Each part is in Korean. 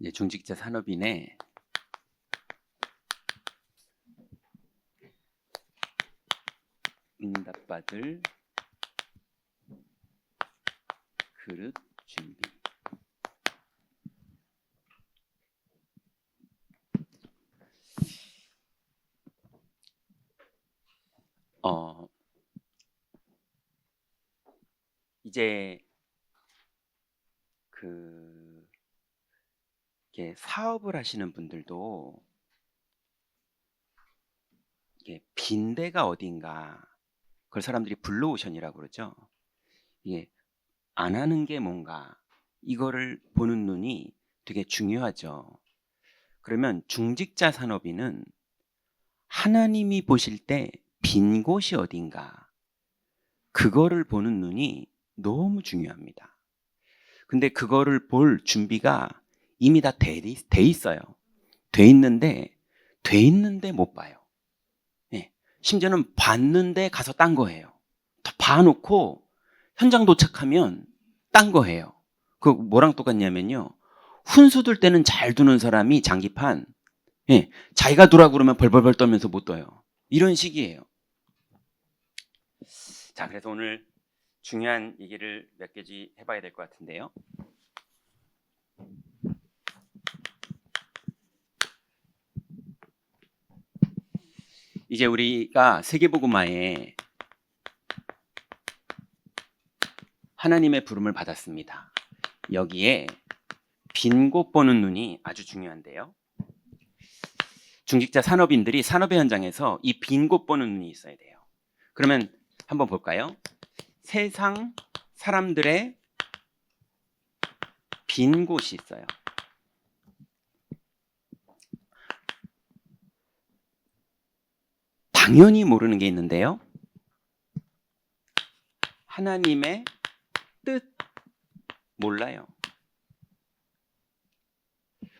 이제 중직자 산업인의 응답받을 그릇 준비. 이제 이게 사업을 하시는 분들도 이게 빈대가 어딘가, 그걸 사람들이 블루오션이라고 그러죠. 이게 안 하는 게 뭔가, 이거를 보는 눈이 되게 중요하죠. 그러면 중직자 산업인은 하나님이 보실 때 빈 곳이 어딘가, 그거를 보는 눈이 너무 중요합니다. 근데 그거를 볼 준비가 이미 다 돼 있어요. 돼 있는데 못 봐요. 네. 심지어는 봤는데 가서 딴 거예요. 다 봐놓고 현장 도착하면 딴 거예요. 그 뭐랑 똑같냐면요, 훈수 둘 때는 잘 두는 사람이 장기판, 자기가 두라고 그러면 벌벌벌 떨면서 못 둬요. 이런 식이에요. 자, 그래서 오늘 중요한 얘기를 몇 가지 해봐야 될 것 같은데요. 이제 우리가 세계복음화에 하나님의 부름을 받았습니다. 여기에 빈 곳 보는 눈이 아주 중요한데요. 중직자 산업인들이 산업의 현장에서 이 빈 곳 보는 눈이 있어야 돼요. 그러면 한번 볼까요? 세상 사람들의 빈 곳이 있어요. 당연히 모르는 게 있는데요. 하나님의 뜻 몰라요.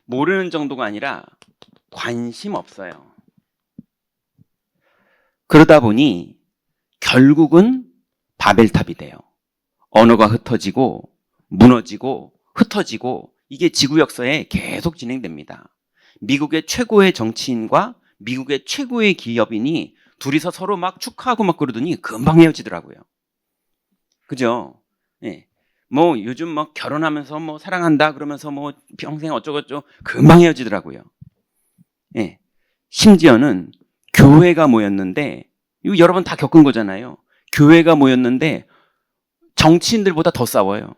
모르는 정도가 아니라 관심 없어요. 그러다 보니 결국은 바벨탑이 돼요. 언어가 흩어지고 무너지고 흩어지고, 이게 지구 역사에 계속 진행됩니다. 미국의 최고의 정치인과 미국의 최고의 기업인이 둘이서 서로 막 축하하고 막 그러더니 금방 헤어지더라고요. 그죠? 예. 뭐 요즘 뭐 결혼하면서 뭐 사랑한다 그러면서 뭐 평생 어쩌고저쩌고 금방 헤어지더라고요. 예. 심지어는 교회가 모였는데, 이거 여러 번 다 겪은 거잖아요. 교회가 모였는데 정치인들보다 더 싸워요.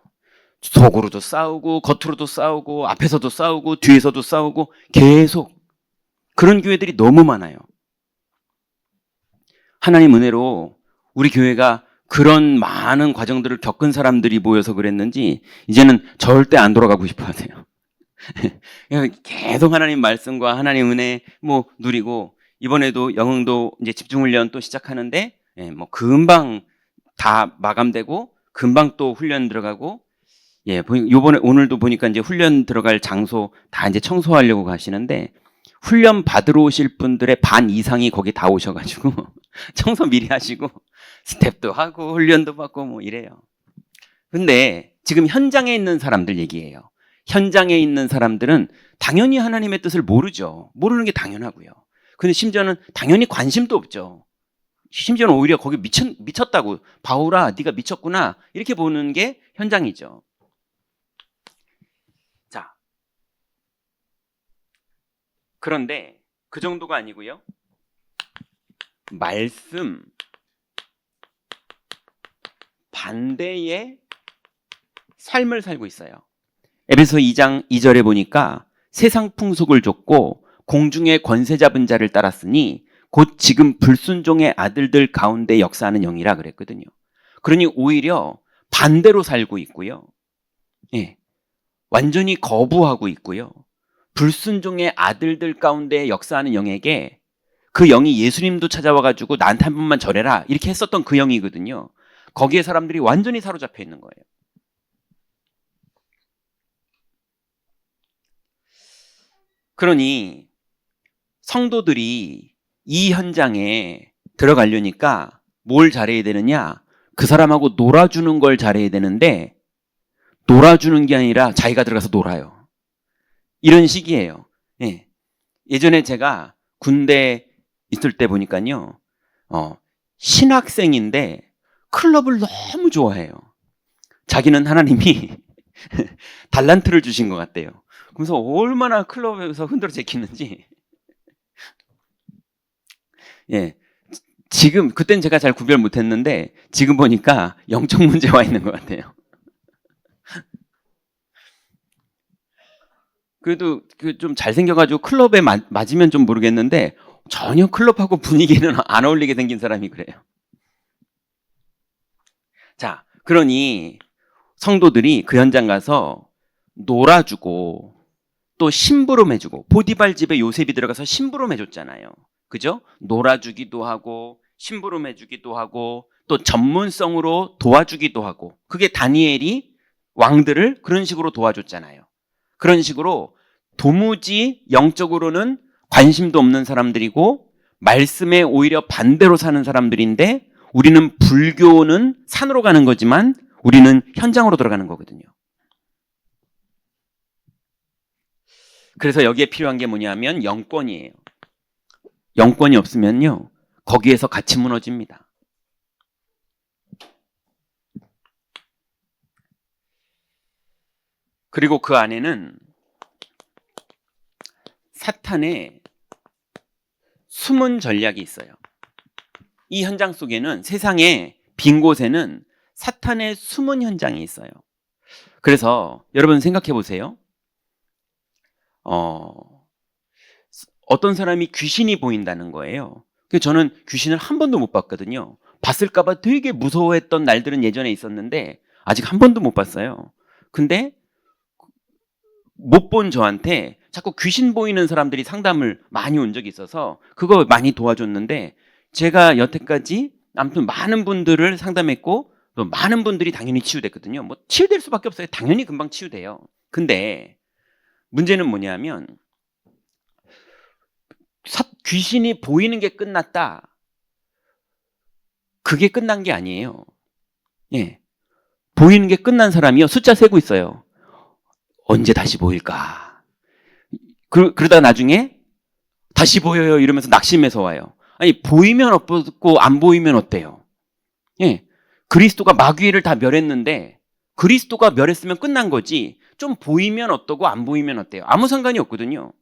속으로도 싸우고 겉으로도 싸우고 앞에서도 싸우고 뒤에서도 싸우고, 계속 그런 교회들이 너무 많아요. 하나님 은혜로 우리 교회가 그런 많은 과정들을 겪은 사람들이 모여서 그랬는지 이제는 절대 안 돌아가고 싶어 하세요. 계속 하나님 말씀과 하나님 은혜 뭐 누리고, 이번에도 영흥도 이제 집중훈련 또 시작하는데, 뭐 금방 다 마감되고 금방 또 훈련 들어가고, 요번에 오늘도 보니까 이제 훈련 들어갈 장소 다 이제 청소하려고 가시는데, 훈련 받으러 오실 분들의 반 이상이 거기 다 오셔가지고 청소 미리 하시고 스텝도 하고 훈련도 받고 뭐 이래요. 근데 지금 현장에 있는 사람들 얘기예요. 현장에 있는 사람들은 당연히 하나님의 뜻을 모르죠. 모르는 게 당연하고요. 근데 심지어는 당연히 관심도 없죠. 심지어는 오히려 거기 미쳤다고, 바울아 네가 미쳤구나, 이렇게 보는 게 현장이죠. 자, 그런데 그 정도가 아니고요. 말씀 반대의 삶을 살고 있어요. 에베소 2장 2절에 보니까 세상 풍속을 좇고 공중의 권세 잡은 자를 따랐으니 곧 지금 불순종의 아들들 가운데 역사하는 영이라 그랬거든요. 그러니 오히려 반대로 살고 있고요. 완전히 거부하고 있고요. 불순종의 아들들 가운데 역사하는 영에게, 그 영이 예수님도 찾아와가지고 나한테 한 번만 절해라 이렇게 했었던 그 영이거든요. 거기에 사람들이 완전히 사로잡혀 있는 거예요. 그러니 성도들이 이 현장에 들어가려니까 뭘 잘해야 되느냐? 그 사람하고 놀아주는 걸 잘해야 되는데, 놀아주는 게 아니라 자기가 들어가서 놀아요. 이런 식이에요. 예. 예전에 제가 군대 있을 때 보니까요, 신학생인데 클럽을 너무 좋아해요. 자기는 하나님이 달란트를 주신 것 같대요. 그래서 얼마나 클럽에서 흔들어 제끼는지. 예. 지금, 그땐 제가 잘 구별 못 했는데, 지금 보니까 영적 문제와 있는 것 같아요. 그래도 좀 잘생겨가지고 클럽에 맞으면 좀 모르겠는데, 전혀 클럽하고 분위기는 안 어울리게 생긴 사람이 그래요. 자, 그러니 성도들이 그 현장 가서 놀아주고, 또 심부름 해주고, 보디발 집에 요셉이 들어가서 심부름 해줬잖아요. 그죠? 놀아주기도 하고, 심부름 해주기도 하고, 또 전문성으로 도와주기도 하고, 그게 다니엘이 왕들을 그런 식으로 도와줬잖아요. 그런 식으로 도무지 영적으로는 관심도 없는 사람들이고, 말씀에 오히려 반대로 사는 사람들인데, 우리는 불교는 산으로 가는 거지만, 우리는 현장으로 들어가는 거거든요. 그래서 여기에 필요한 게 뭐냐면 영권이에요. 영권이 없으면요, 거기에서 같이 무너집니다. 그리고 그 안에는 사탄의 숨은 전략이 있어요. 이 현장 속에는, 세상의 빈 곳에는 사탄의 숨은 현장이 있어요. 그래서 여러분 생각해 보세요. 어떤 사람이 귀신이 보인다는 거예요. 저는 귀신을 한 번도 못 봤거든요. 봤을까봐 되게 무서워했던 날들은 예전에 있었는데 아직 한 번도 못 봤어요. 근데 못 본 저한테 자꾸 귀신 보이는 사람들이 상담을 많이 온 적이 있어서 그거 많이 도와줬는데, 제가 여태까지 아무튼 많은 분들을 상담했고, 또 많은 분들이 당연히 치유됐거든요. 뭐 치유될 수밖에 없어요. 당연히 금방 치유돼요. 근데 문제는 뭐냐면, 귀신이 보이는 게 끝났다, 그게 끝난 게 아니에요. 예. 보이는 게 끝난 사람이요, 숫자 세고 있어요. 언제 다시 보일까? 그러다 나중에 다시 보여요 이러면서 낙심해서 와요. 아니, 보이면 없고 안 보이면 어때요? 예. 그리스도가 마귀를 다 멸했는데, 그리스도가 멸했으면 끝난 거지, 좀 보이면 어떠고 안 보이면 어때요? 아무 상관이 없거든요.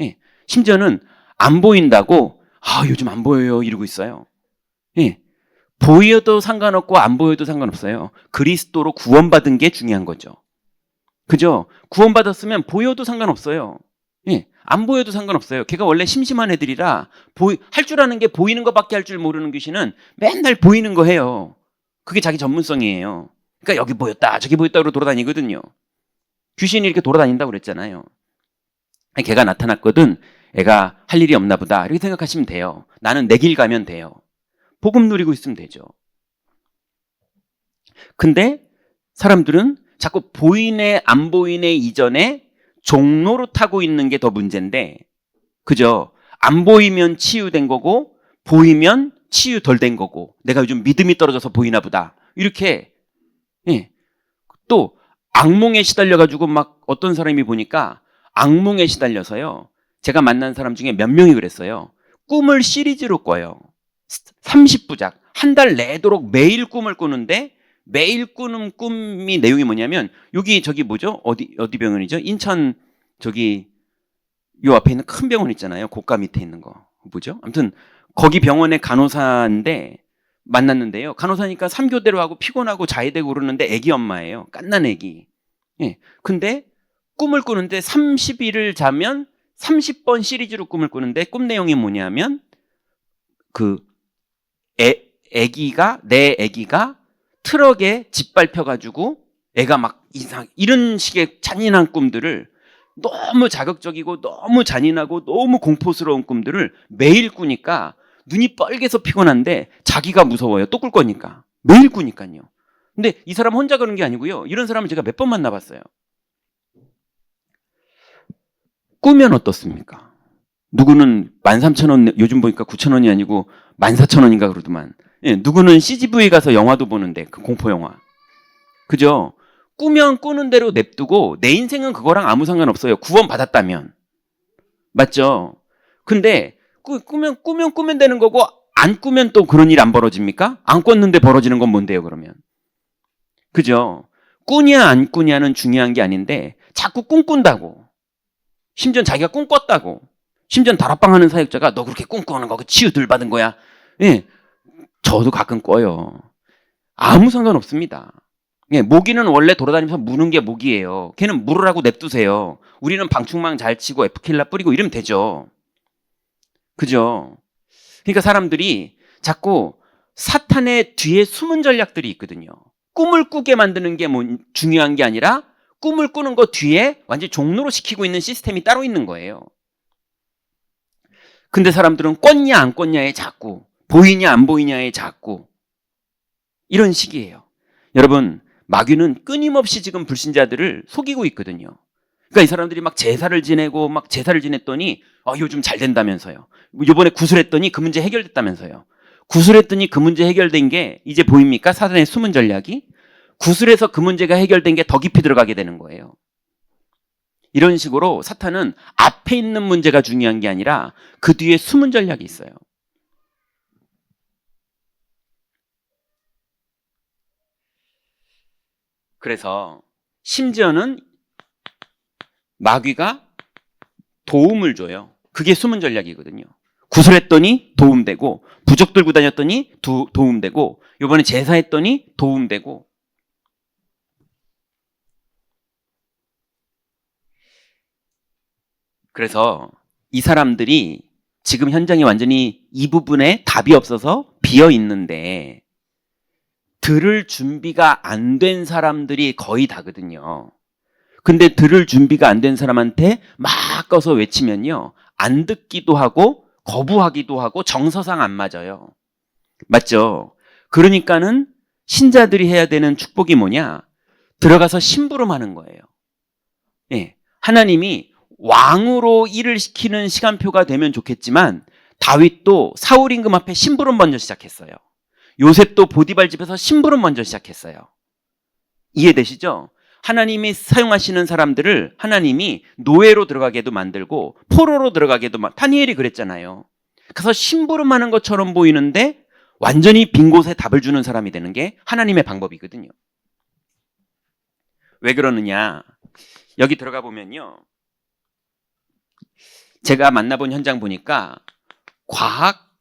예. 심지어는 안 보인다고 요즘 안 보여요 이러고 있어요. 예. 보여도 상관없고 안 보여도 상관없어요. 그리스도로 구원받은 게 중요한 거죠. 그죠? 구원받았으면 보여도 상관없어요. 예. 안 보여도 상관없어요. 걔가 원래 심심한 애들이라 할 줄 아는 게 보이는 것밖에 할 줄 모르는 귀신은 맨날 보이는 거 해요. 그게 자기 전문성이에요. 그러니까 여기 보였다 저기 보였다 그러고 돌아다니거든요. 귀신이 이렇게 돌아다닌다고 그랬잖아요. 걔가 나타났거든, 애가 할 일이 없나 보다 이렇게 생각하시면 돼요. 나는 내 길 가면 돼요. 복음 누리고 있으면 되죠. 근데 사람들은 자꾸 보이네 안 보이네 이전에 종로로 타고 있는 게 더 문제인데, 그죠? 안 보이면 치유된 거고, 보이면 치유 덜 된 거고, 내가 요즘 믿음이 떨어져서 보이나 보다 이렇게. 예. 또 악몽에 시달려가지고 막 어떤 사람이 보니까 악몽에 시달려서요, 제가 만난 사람 중에 몇 명이 그랬어요. 꿈을 시리즈로 꿔요. 30부작 한 달 내도록 매일 꿈을 꾸는데, 매일 꾸는 꿈이 내용이 뭐냐면, 여기 저기 뭐죠? 어디 병원이죠? 인천 저기 요 앞에 있는 큰 병원 있잖아요. 고가 밑에 있는 거 뭐죠? 아무튼 거기 병원의 간호사인데 만났는데요. 간호사니까 3교대로 하고 피곤하고 자해되고 그러는데 애기 엄마예요. 갓난 애기. 예. 근데 꿈을 꾸는데 30일을 자면 30번 시리즈로 꿈을 꾸는데, 꿈 내용이 뭐냐면 내 애기가 트럭에 짓밟혀가지고 애가 막 이런 식의 잔인한 꿈들을, 너무 자극적이고 너무 잔인하고 너무 공포스러운 꿈들을 매일 꾸니까 눈이 빨개서 피곤한데 자기가 무서워요. 또 꿀 거니까. 매일 꾸니까요. 근데 이 사람 혼자 그런 게 아니고요, 이런 사람을 제가 몇 번 만나봤어요. 꾸면 어떻습니까? 누구는 13,000원, 요즘 보니까 9,000원이 아니고 14,000원인가 그러더만. 예, 누구는 CGV 가서 영화도 보는데, 그 공포 영화. 그죠? 꾸면 꾸는 대로 냅두고 내 인생은 그거랑 아무 상관없어요. 구원 받았다면. 맞죠? 근데 꾸면 되는 거고 안 꾸면 또 그런 일 안 벌어집니까? 안 꿨는데 벌어지는 건 뭔데요, 그러면? 그죠? 꾸냐 안 꾸냐는 중요한 게 아닌데 자꾸 꿈꾼다고. 심지어 자기가 꿈꿨다고. 심지어 다락방 하는 사역자가 너 그렇게 꿈꾸는 거 치유 덜 받은 거야. 예, 저도 가끔 꿔요. 아무 상관없습니다. 예, 모기는 원래 돌아다니면서 무는 게 모기예요. 걔는 물으라고 냅두세요. 우리는 방충망 잘 치고 에프킬라 뿌리고 이러면 되죠. 그죠? 그러니까 사람들이 자꾸 사탄의 뒤에 숨은 전략들이 있거든요. 꿈을 꾸게 만드는 게 중요한 게 아니라 꿈을 꾸는 거 뒤에 완전히 종로로 시키고 있는 시스템이 따로 있는 거예요. 근데 사람들은 꿨냐 안 꿨냐에 자꾸, 보이냐 안 보이냐에 자꾸 이런 식이에요. 여러분, 마귀는 끊임없이 지금 불신자들을 속이고 있거든요. 그러니까 이 사람들이 막 제사를 지내고 막 제사를 지냈더니 요즘 잘 된다면서요. 이번에 구술했더니 그 문제 해결됐다면서요. 구술했더니 그 문제 해결된 게 이제 보입니까? 사단의 숨은 전략이? 구술해서 그 문제가 해결된 게 더 깊이 들어가게 되는 거예요. 이런 식으로 사탄은 앞에 있는 문제가 중요한 게 아니라 그 뒤에 숨은 전략이 있어요. 그래서 심지어는 마귀가 도움을 줘요. 그게 숨은 전략이거든요. 구슬했더니 도움되고, 부적 들고 다녔더니 도움되고, 이번에 제사했더니 도움되고. 그래서 이 사람들이 지금 현장에 완전히 이 부분에 답이 없어서 비어 있는데 들을 준비가 안 된 사람들이 거의 다거든요. 근데 들을 준비가 안 된 사람한테 막 꺼서 외치면요, 안 듣기도 하고 거부하기도 하고 정서상 안 맞아요. 맞죠? 그러니까는 신자들이 해야 되는 축복이 뭐냐? 들어가서 심부름하는 거예요. 예, 하나님이 왕으로 일을 시키는 시간표가 되면 좋겠지만 다윗도 사울 임금 앞에 심부름 먼저 시작했어요. 요셉도 보디발 집에서 심부름 먼저 시작했어요. 이해되시죠? 하나님이 사용하시는 사람들을 하나님이 노예로 들어가게도 만들고 포로로 들어가게도 다니엘이 그랬잖아요. 그래서 심부름하는 것처럼 보이는데 완전히 빈 곳에 답을 주는 사람이 되는 게 하나님의 방법이거든요. 왜 그러느냐? 여기 들어가 보면요, 제가 만나본 현장 보니까 과학,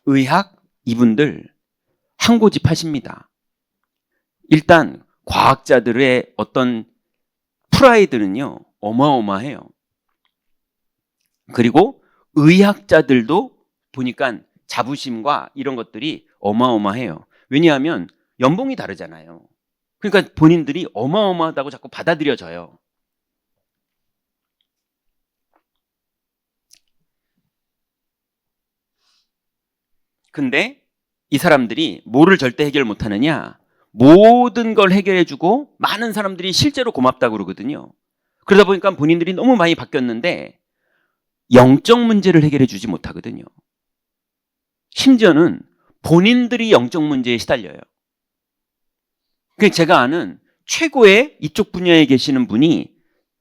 의학 이분들 한 고집 하십니다. 일단 과학자들의 어떤 프라이드는요 어마어마해요. 그리고 의학자들도 보니까 자부심과 이런 것들이 어마어마해요. 왜냐하면 연봉이 다르잖아요. 그러니까 본인들이 어마어마하다고 자꾸 받아들여져요. 근데 이 사람들이 뭐를 절대 해결 못하느냐? 모든 걸 해결해주고 많은 사람들이 실제로 고맙다고 그러거든요. 그러다 보니까 본인들이 너무 많이 바뀌었는데 영적 문제를 해결해주지 못하거든요. 심지어는 본인들이 영적 문제에 시달려요. 제가 아는 최고의 이쪽 분야에 계시는 분이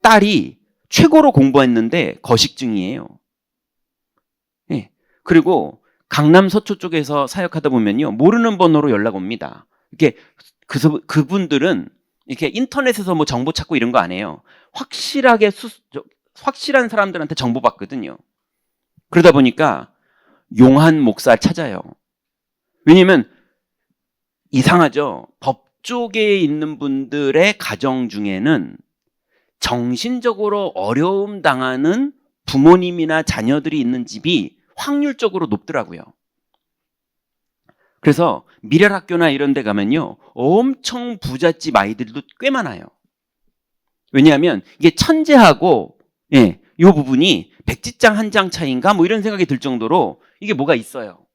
딸이 최고로 공부했는데 거식증이에요. 네. 그리고 강남 서초 쪽에서 사역하다 보면요, 모르는 번호로 연락 옵니다. 이렇게 그분들은 이렇게 인터넷에서 뭐 정보 찾고 이런 거 안 해요. 확실한 사람들한테 정보 받거든요. 그러다 보니까 용한 목사 찾아요. 왜냐면 이상하죠. 법 쪽에 있는 분들의 가정 중에는 정신적으로 어려움 당하는 부모님이나 자녀들이 있는 집이 확률적으로 높더라고요. 그래서 미랄학교나 이런 데 가면요, 엄청 부잣집 아이들도 꽤 많아요. 왜냐하면 이게 천재하고 이 부분이 백지장 한 장 차이인가 뭐 이런 생각이 들 정도로 이게 뭐가 있어요.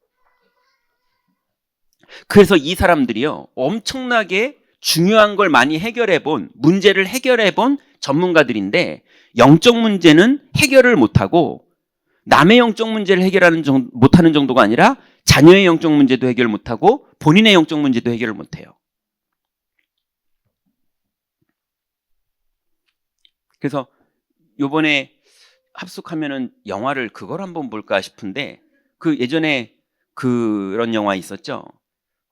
그래서 이 사람들이요, 엄청나게 중요한 걸 많이 해결해본, 문제를 해결해본 전문가들인데 영적 문제는 해결을 못하고 남의 영적 문제를 못하는 정도가 아니라 자녀의 영적 문제도 해결 못하고 본인의 영적 문제도 해결을 못해요. 그래서 요번에 합숙하면은 영화를 그걸 한번 볼까 싶은데, 그 예전에 그런 영화 있었죠.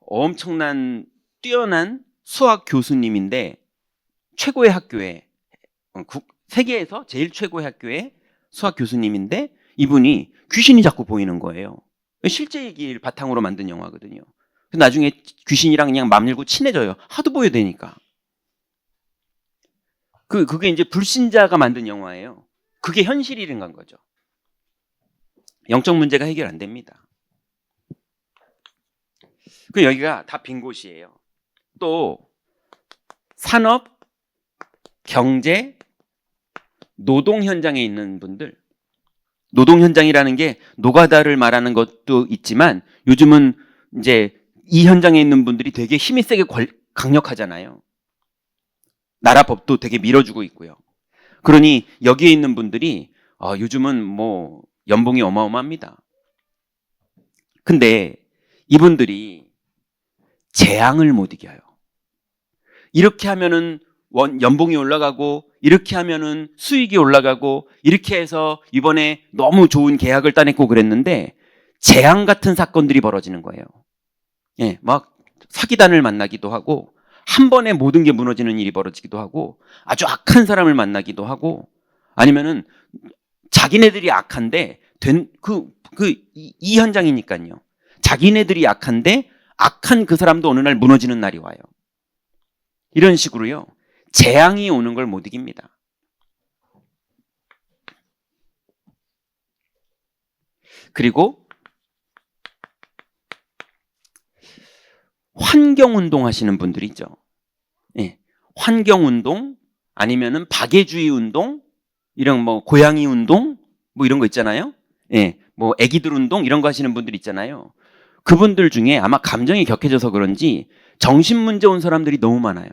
엄청난 뛰어난 수학 교수님인데 최고의 학교에 세계에서 제일 최고의 학교의 수학 교수님인데 이분이 귀신이 자꾸 보이는 거예요. 실제 얘기를 바탕으로 만든 영화거든요. 나중에 귀신이랑 그냥 맘 열고 친해져요. 하도 보여야 되니까. 그게 이제 불신자가 만든 영화예요. 그게 현실이란 거죠. 영적 문제가 해결 안 됩니다. 여기가 다 빈 곳이에요. 또 산업, 경제, 노동 현장에 있는 분들, 노동 현장이라는 게 노가다를 말하는 것도 있지만 요즘은 이제 이 현장에 있는 분들이 되게 힘이 세게 강력하잖아요. 나라 법도 되게 밀어주고 있고요. 그러니 여기에 있는 분들이 요즘은 뭐 연봉이 어마어마합니다. 근데 이분들이 재앙을 못 이겨요. 이렇게 하면은 연봉이 올라가고, 이렇게 하면은 수익이 올라가고, 이렇게 해서 이번에 너무 좋은 계약을 따냈고 그랬는데 재앙 같은 사건들이 벌어지는 거예요. 예, 막 사기단을 만나기도 하고, 한 번에 모든 게 무너지는 일이 벌어지기도 하고, 아주 악한 사람을 만나기도 하고, 아니면은 자기네들이 악한데 이 현장이니까요. 자기네들이 악한데 악한 그 사람도 어느 날 무너지는 날이 와요. 이런 식으로요. 재앙이 오는 걸 못 이깁니다. 그리고 환경운동 하시는 분들이 있죠. 예, 환경운동 아니면은 박애주의 운동, 이런 뭐 고양이 운동 뭐 이런 거 있잖아요. 예, 뭐 애기들 운동 이런 거 하시는 분들 있잖아요. 그분들 중에 아마 감정이 격해져서 그런지 정신 문제 온 사람들이 너무 많아요.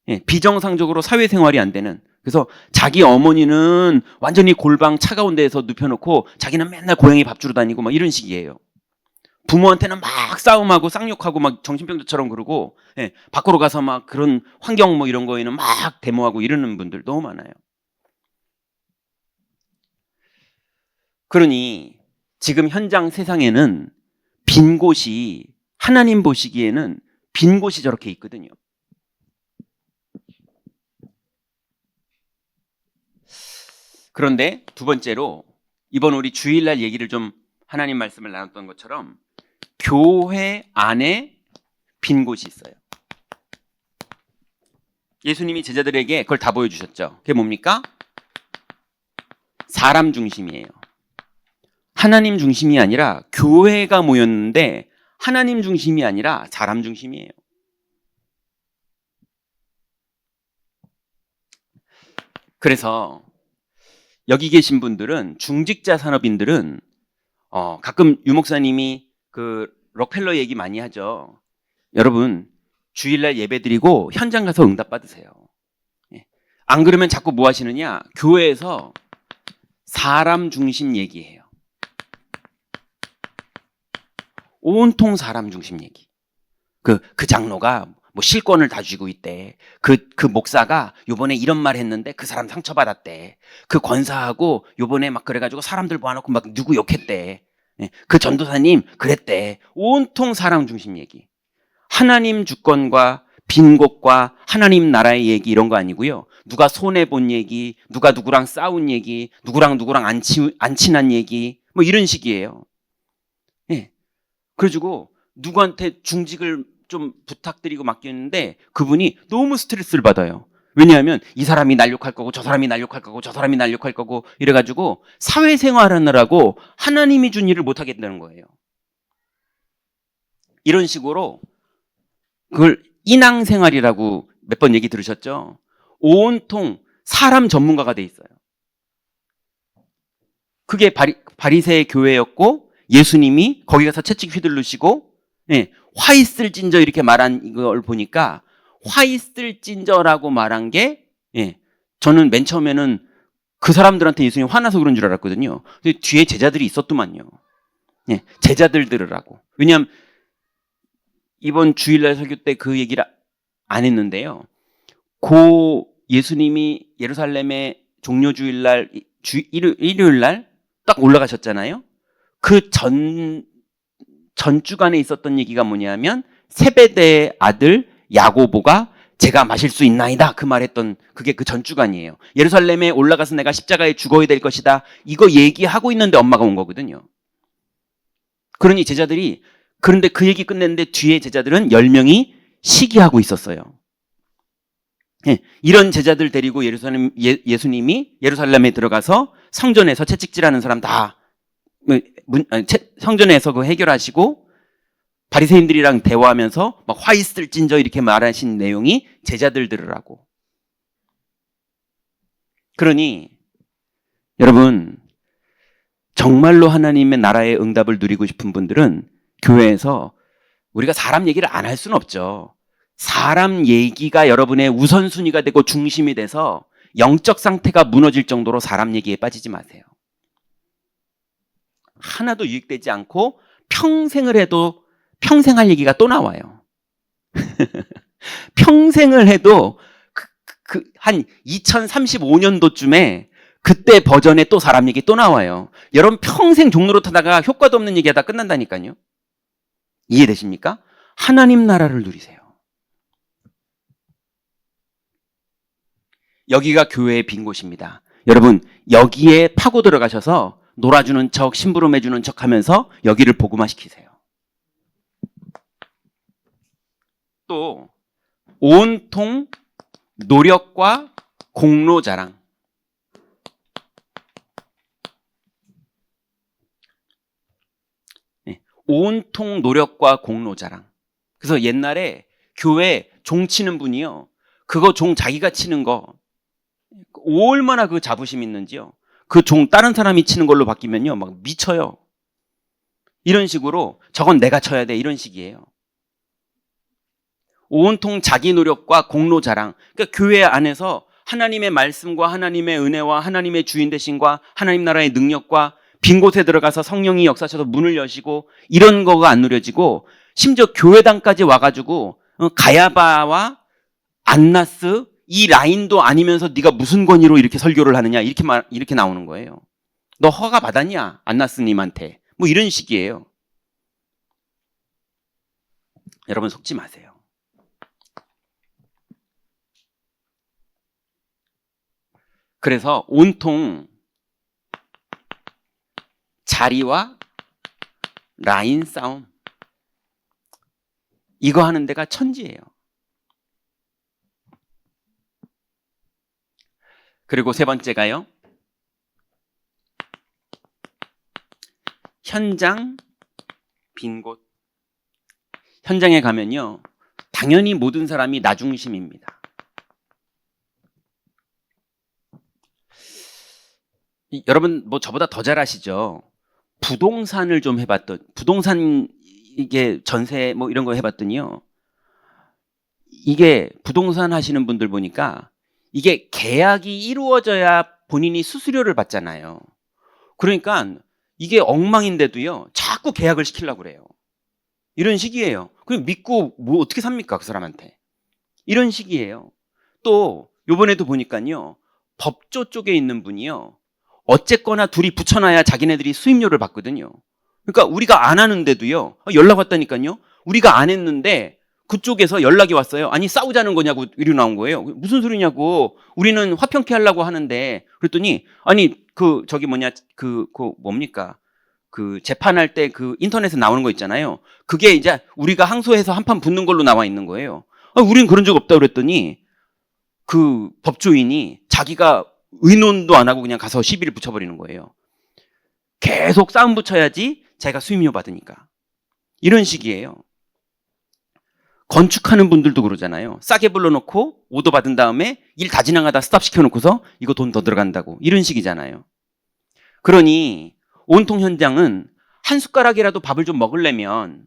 예, 비정상적으로 사회생활이 안 되는. 그래서 자기 어머니는 완전히 골방 차가운 데에서 눕혀놓고 자기는 맨날 고양이 밥 주러 다니고 막 이런 식이에요. 부모한테는 막 싸움하고 쌍욕하고 막 정신병자처럼 그러고, 예, 밖으로 가서 막 그런 환경 뭐 이런 거에는 막 데모하고 이러는 분들 너무 많아요. 그러니 지금 현장 세상에는 빈 곳이, 하나님 보시기에는 빈 곳이 저렇게 있거든요. 그런데 두 번째로 이번 우리 주일날 얘기를 좀 하나님 말씀을 나눴던 것처럼 교회 안에 빈 곳이 있어요. 예수님이 제자들에게 그걸 다 보여주셨죠. 그게 뭡니까? 사람 중심이에요. 하나님 중심이 아니라 교회가 모였는데 하나님 중심이 아니라 사람 중심이에요. 그래서 여기 계신 분들은, 중직자 산업인들은 가끔 유 목사님이 그 록펠러 얘기 많이 하죠. 여러분 주일날 예배드리고 현장 가서 응답 받으세요. 안 그러면 자꾸 뭐 하시느냐? 교회에서 사람 중심 얘기해요. 온통 사람 중심 얘기. 그 장로가 뭐 실권을 다 쥐고 있대. 그 목사가 요번에 이런 말 했는데 그 사람 상처받았대. 그 권사하고 요번에 막 그래가지고 사람들 모아놓고 막 누구 욕했대. 그 전도사님 그랬대. 온통 사람 중심 얘기. 하나님 주권과 빈 곳과 하나님 나라의 얘기 이런 거 아니고요. 누가 손해본 얘기, 누가 누구랑 싸운 얘기, 누구랑 안 친한 얘기 뭐 이런 식이에요. 예. 그래가지고 누구한테 중직을 좀 부탁드리고 맡겼는데 그분이 너무 스트레스를 받아요. 왜냐하면 이 사람이 날 욕할 거고 저 사람이 날 욕할 거고 저 사람이 날 욕할 거고 이래가지고 사회생활하느라고 하나님이 준 일을 못하겠다는 거예요. 이런 식으로 그걸 인왕생활이라고 몇 번 얘기 들으셨죠? 온통 사람 전문가가 돼 있어요. 그게 바리새의 교회였고 예수님이 거기 가서 채찍 휘두르시고, 예, 화 있을진저 이렇게 말한 이걸 보니까 화 있을진저라고 말한 게, 예, 저는 맨 처음에는 그 사람들한테 예수님 화나서 그런 줄 알았거든요. 근데 뒤에 제자들이 있었더만요. 예, 제자들 들으라고. 왜냐하면 이번 주일날 설교 때 그 얘기를 안 했는데요. 고 예수님이 예루살렘에 종려주일날 일요일날 딱 올라가셨잖아요. 그 전주간에 있었던 얘기가 뭐냐면 세베대의 아들 야고보가 제가 마실 수 있나이다 그 말했던 그게 그 전주간이에요. 예루살렘에 올라가서 내가 십자가에 죽어야 될 것이다 이거 얘기하고 있는데 엄마가 온 거거든요. 그러니 제자들이 그런데 그 얘기 끝냈는데 뒤에 제자들은 10명이 시기하고 있었어요. 예, 이런 제자들 데리고 예수님이 예루살렘에 들어가서 성전에서 채찍질하는 사람 다 성전에서 그 해결하시고 바리새인들이랑 대화하면서 막 화 있을진저 이렇게 말하신 내용이 제자들 들으라고. 그러니 여러분 정말로 하나님의 나라의 응답을 누리고 싶은 분들은 교회에서 우리가 사람 얘기를 안 할 수는 없죠. 사람 얘기가 여러분의 우선순위가 되고 중심이 돼서 영적 상태가 무너질 정도로 사람 얘기에 빠지지 마세요. 하나도 유익되지 않고 평생을 해도 평생 할 얘기가 또 나와요. 평생을 해도 한 2035년도쯤에 그때 버전에 또 사람 얘기 또 나와요. 여러분 평생 종로로 타다가 효과도 없는 얘기하다 끝난다니까요. 이해되십니까? 하나님 나라를 누리세요. 여기가 교회의 빈 곳입니다. 여러분 여기에 파고 들어가셔서 놀아주는 척 심부름해주는 척 하면서 여기를 복음화시키세요. 또 온통 노력과 공로 자랑. 네, 온통 노력과 공로 자랑. 그래서 옛날에 교회 종 치는 분이요. 그거 종 자기가 치는 거 얼마나 그 자부심 있는지요. 그 종 다른 사람이 치는 걸로 바뀌면요. 막 미쳐요. 이런 식으로 저건 내가 쳐야 돼. 이런 식이에요. 온통 자기 노력과 공로 자랑. 그러니까 교회 안에서 하나님의 말씀과 하나님의 은혜와 하나님의 주인 되심과 하나님 나라의 능력과 빈 곳에 들어가서 성령이 역사하셔서 문을 여시고 이런 거가 안 누려지고 심지어 교회당까지 와가지고 가야바와 안나스 이 라인도 아니면서 네가 무슨 권위로 이렇게 설교를 하느냐 이렇게 나오는 거예요. 너 허가 받았냐 안나스님한테 뭐 이런 식이에요. 여러분 속지 마세요. 그래서 온통 자리와 라인 싸움 이거 하는 데가 천지예요. 그리고 세 번째가요. 현장 빈 곳. 현장에 가면요. 당연히 모든 사람이 나 중심입니다. 여러분 뭐 저보다 더 잘 아시죠? 부동산을 좀 부동산 이게 전세 뭐 이런 거 해봤더니요. 이게 부동산 하시는 분들 보니까 이게 계약이 이루어져야 본인이 수수료를 받잖아요. 그러니까 이게 엉망인데도요. 자꾸 계약을 시키려고 그래요. 이런 식이에요. 그럼 믿고 뭐 어떻게 삽니까 그 사람한테. 이런 식이에요. 또 요번에도 보니까요. 법조 쪽에 있는 분이요. 어쨌거나 둘이 붙여놔야 자기네들이 수임료를 받거든요. 그러니까 우리가 안 하는데도요. 연락 왔다니까요. 우리가 안 했는데 그쪽에서 연락이 왔어요. 아니 싸우자는 거냐고 이리 나온 거예요. 무슨 소리냐고. 우리는 화평케 하려고 하는데 그랬더니 아니 그 뭡니까? 그 재판할 때 그 인터넷에 나오는 거 있잖아요. 그게 이제 우리가 항소해서 한판 붙는 걸로 나와 있는 거예요. 우린 그런 적 없다 그랬더니 그 법조인이 자기가 의논도 안 하고 그냥 가서 시비를 붙여버리는 거예요. 계속 싸움 붙여야지 자기가 수임료 받으니까. 이런 식이에요. 건축하는 분들도 그러잖아요. 싸게 불러놓고 오더 받은 다음에 일 다 지나가다 스탑 시켜놓고서 이거 돈 더 들어간다고. 이런 식이잖아요. 그러니 온통 현장은 한 숟가락이라도 밥을 좀 먹으려면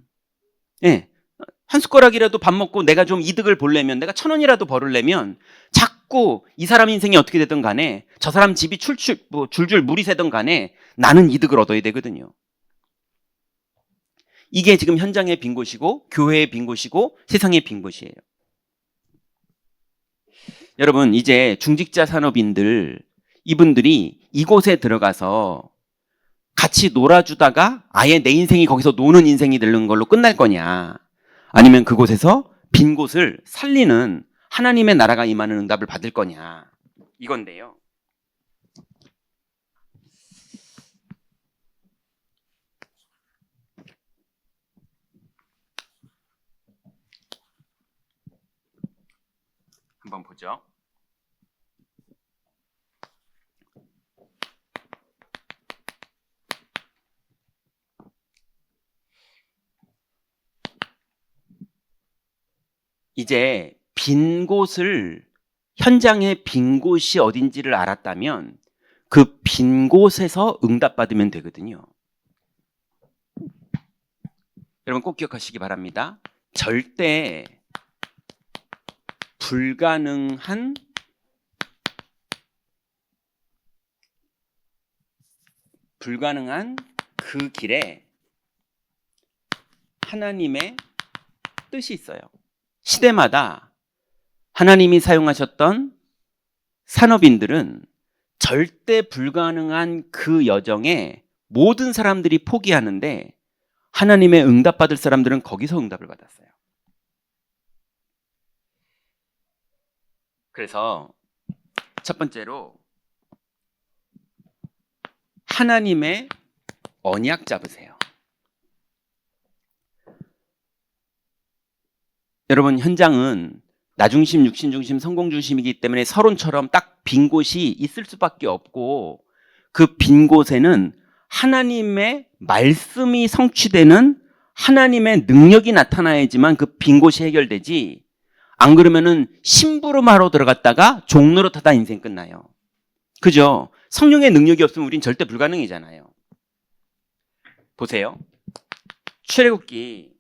한 숟가락이라도 밥 먹고 내가 좀 이득을 보려면 내가 1,000원이라도 벌으려면 자꾸 이 사람 인생이 어떻게 되든 간에 저 사람 집이 줄줄 물이 새든 간에 나는 이득을 얻어야 되거든요. 이게 지금 현장의 빈 곳이고 교회의 빈 곳이고 세상의 빈 곳이에요. 여러분, 이제 중직자 산업인들, 이분들이 이곳에 들어가서 같이 놀아주다가 아예 내 인생이 거기서 노는 인생이 되는 걸로 끝날 거냐, 아니면 그곳에서 빈 곳을 살리는 하나님의 나라가 임하는 응답을 받을 거냐, 이건데요. 한번 보죠. 이제 빈 곳을, 현장에 빈 곳이 어딘지를 알았다면 그 빈 곳에서 응답받으면 되거든요. 여러분 꼭 기억하시기 바랍니다. 절대 불가능한 그 길에 하나님의 뜻이 있어요. 시대마다 하나님이 사용하셨던 산업인들은 절대 불가능한 그 여정에 모든 사람들이 포기하는데 하나님의 응답받을 사람들은 거기서 응답을 받았어요. 그래서 첫 번째로 하나님의 언약 잡으세요. 여러분, 현장은 나중심, 육신중심, 성공중심이기 때문에 서론처럼 딱 빈 곳이 있을 수밖에 없고, 그 빈 곳에는 하나님의 말씀이 성취되는 하나님의 능력이 나타나야지만 그 빈 곳이 해결되지, 안 그러면은 심부름하러 들어갔다가 종노릇하다 인생 끝나요. 그죠? 성령의 능력이 없으면 우린 절대 불가능이잖아요. 보세요. 출애굽기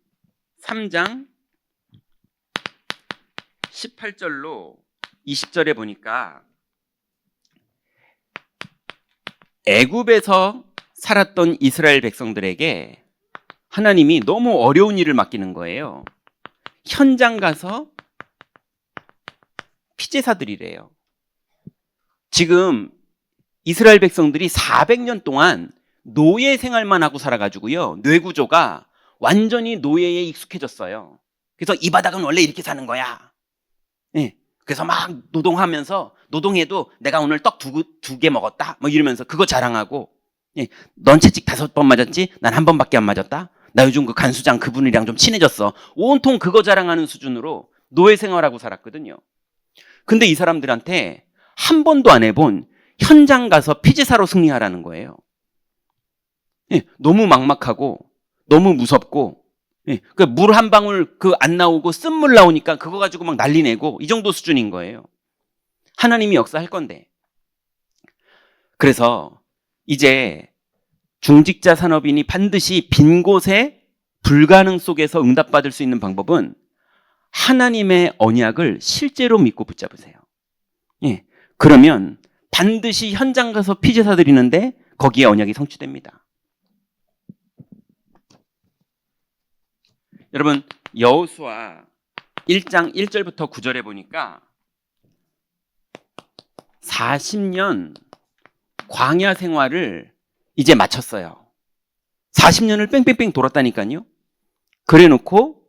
3장 18절로 20절에 보니까 애굽에서 살았던 이스라엘 백성들에게 하나님이 너무 어려운 일을 맡기는 거예요. 현장 가서 피제사 드리래요. 지금 이스라엘 백성들이 400년 동안 노예 생활만 하고 살아가지고요, 뇌구조가 완전히 노예에 익숙해졌어요. 그래서 이 바닥은 원래 이렇게 사는 거야. 네. 그래서 막 노동하면서, 노동해도 내가 오늘 떡 두 개 먹었다 뭐 이러면서 그거 자랑하고, 예, 넌 채찍 5번 맞았지? 난 1번밖에 안 맞았다. 나 요즘 그 간수장 그분이랑 좀 친해졌어. 온통 그거 자랑하는 수준으로 노예 생활하고 살았거든요. 근데 이 사람들한테 한 번도 안 해본 현장 가서 피지사로 승리하라는 거예요. 예, 너무 막막하고 너무 무섭고, 예, 그 물 한 방울 안 나오고 쓴물 나오니까 그거 가지고 막 난리 내고, 이 정도 수준인 거예요. 하나님이 역사할 건데. 그래서 이제 중직자 산업인이 반드시 빈 곳에 불가능 속에서 응답받을 수 있는 방법은 하나님의 언약을 실제로 믿고 붙잡으세요. 예, 그러면 반드시 현장 가서 피제사 드리는데 거기에 언약이 성취됩니다. 여러분, 여호수아 1장 1절부터 9절에 보니까 40년 광야 생활을 이제 마쳤어요. 40년을 뺑뺑뺑 돌았다니까요. 그래 놓고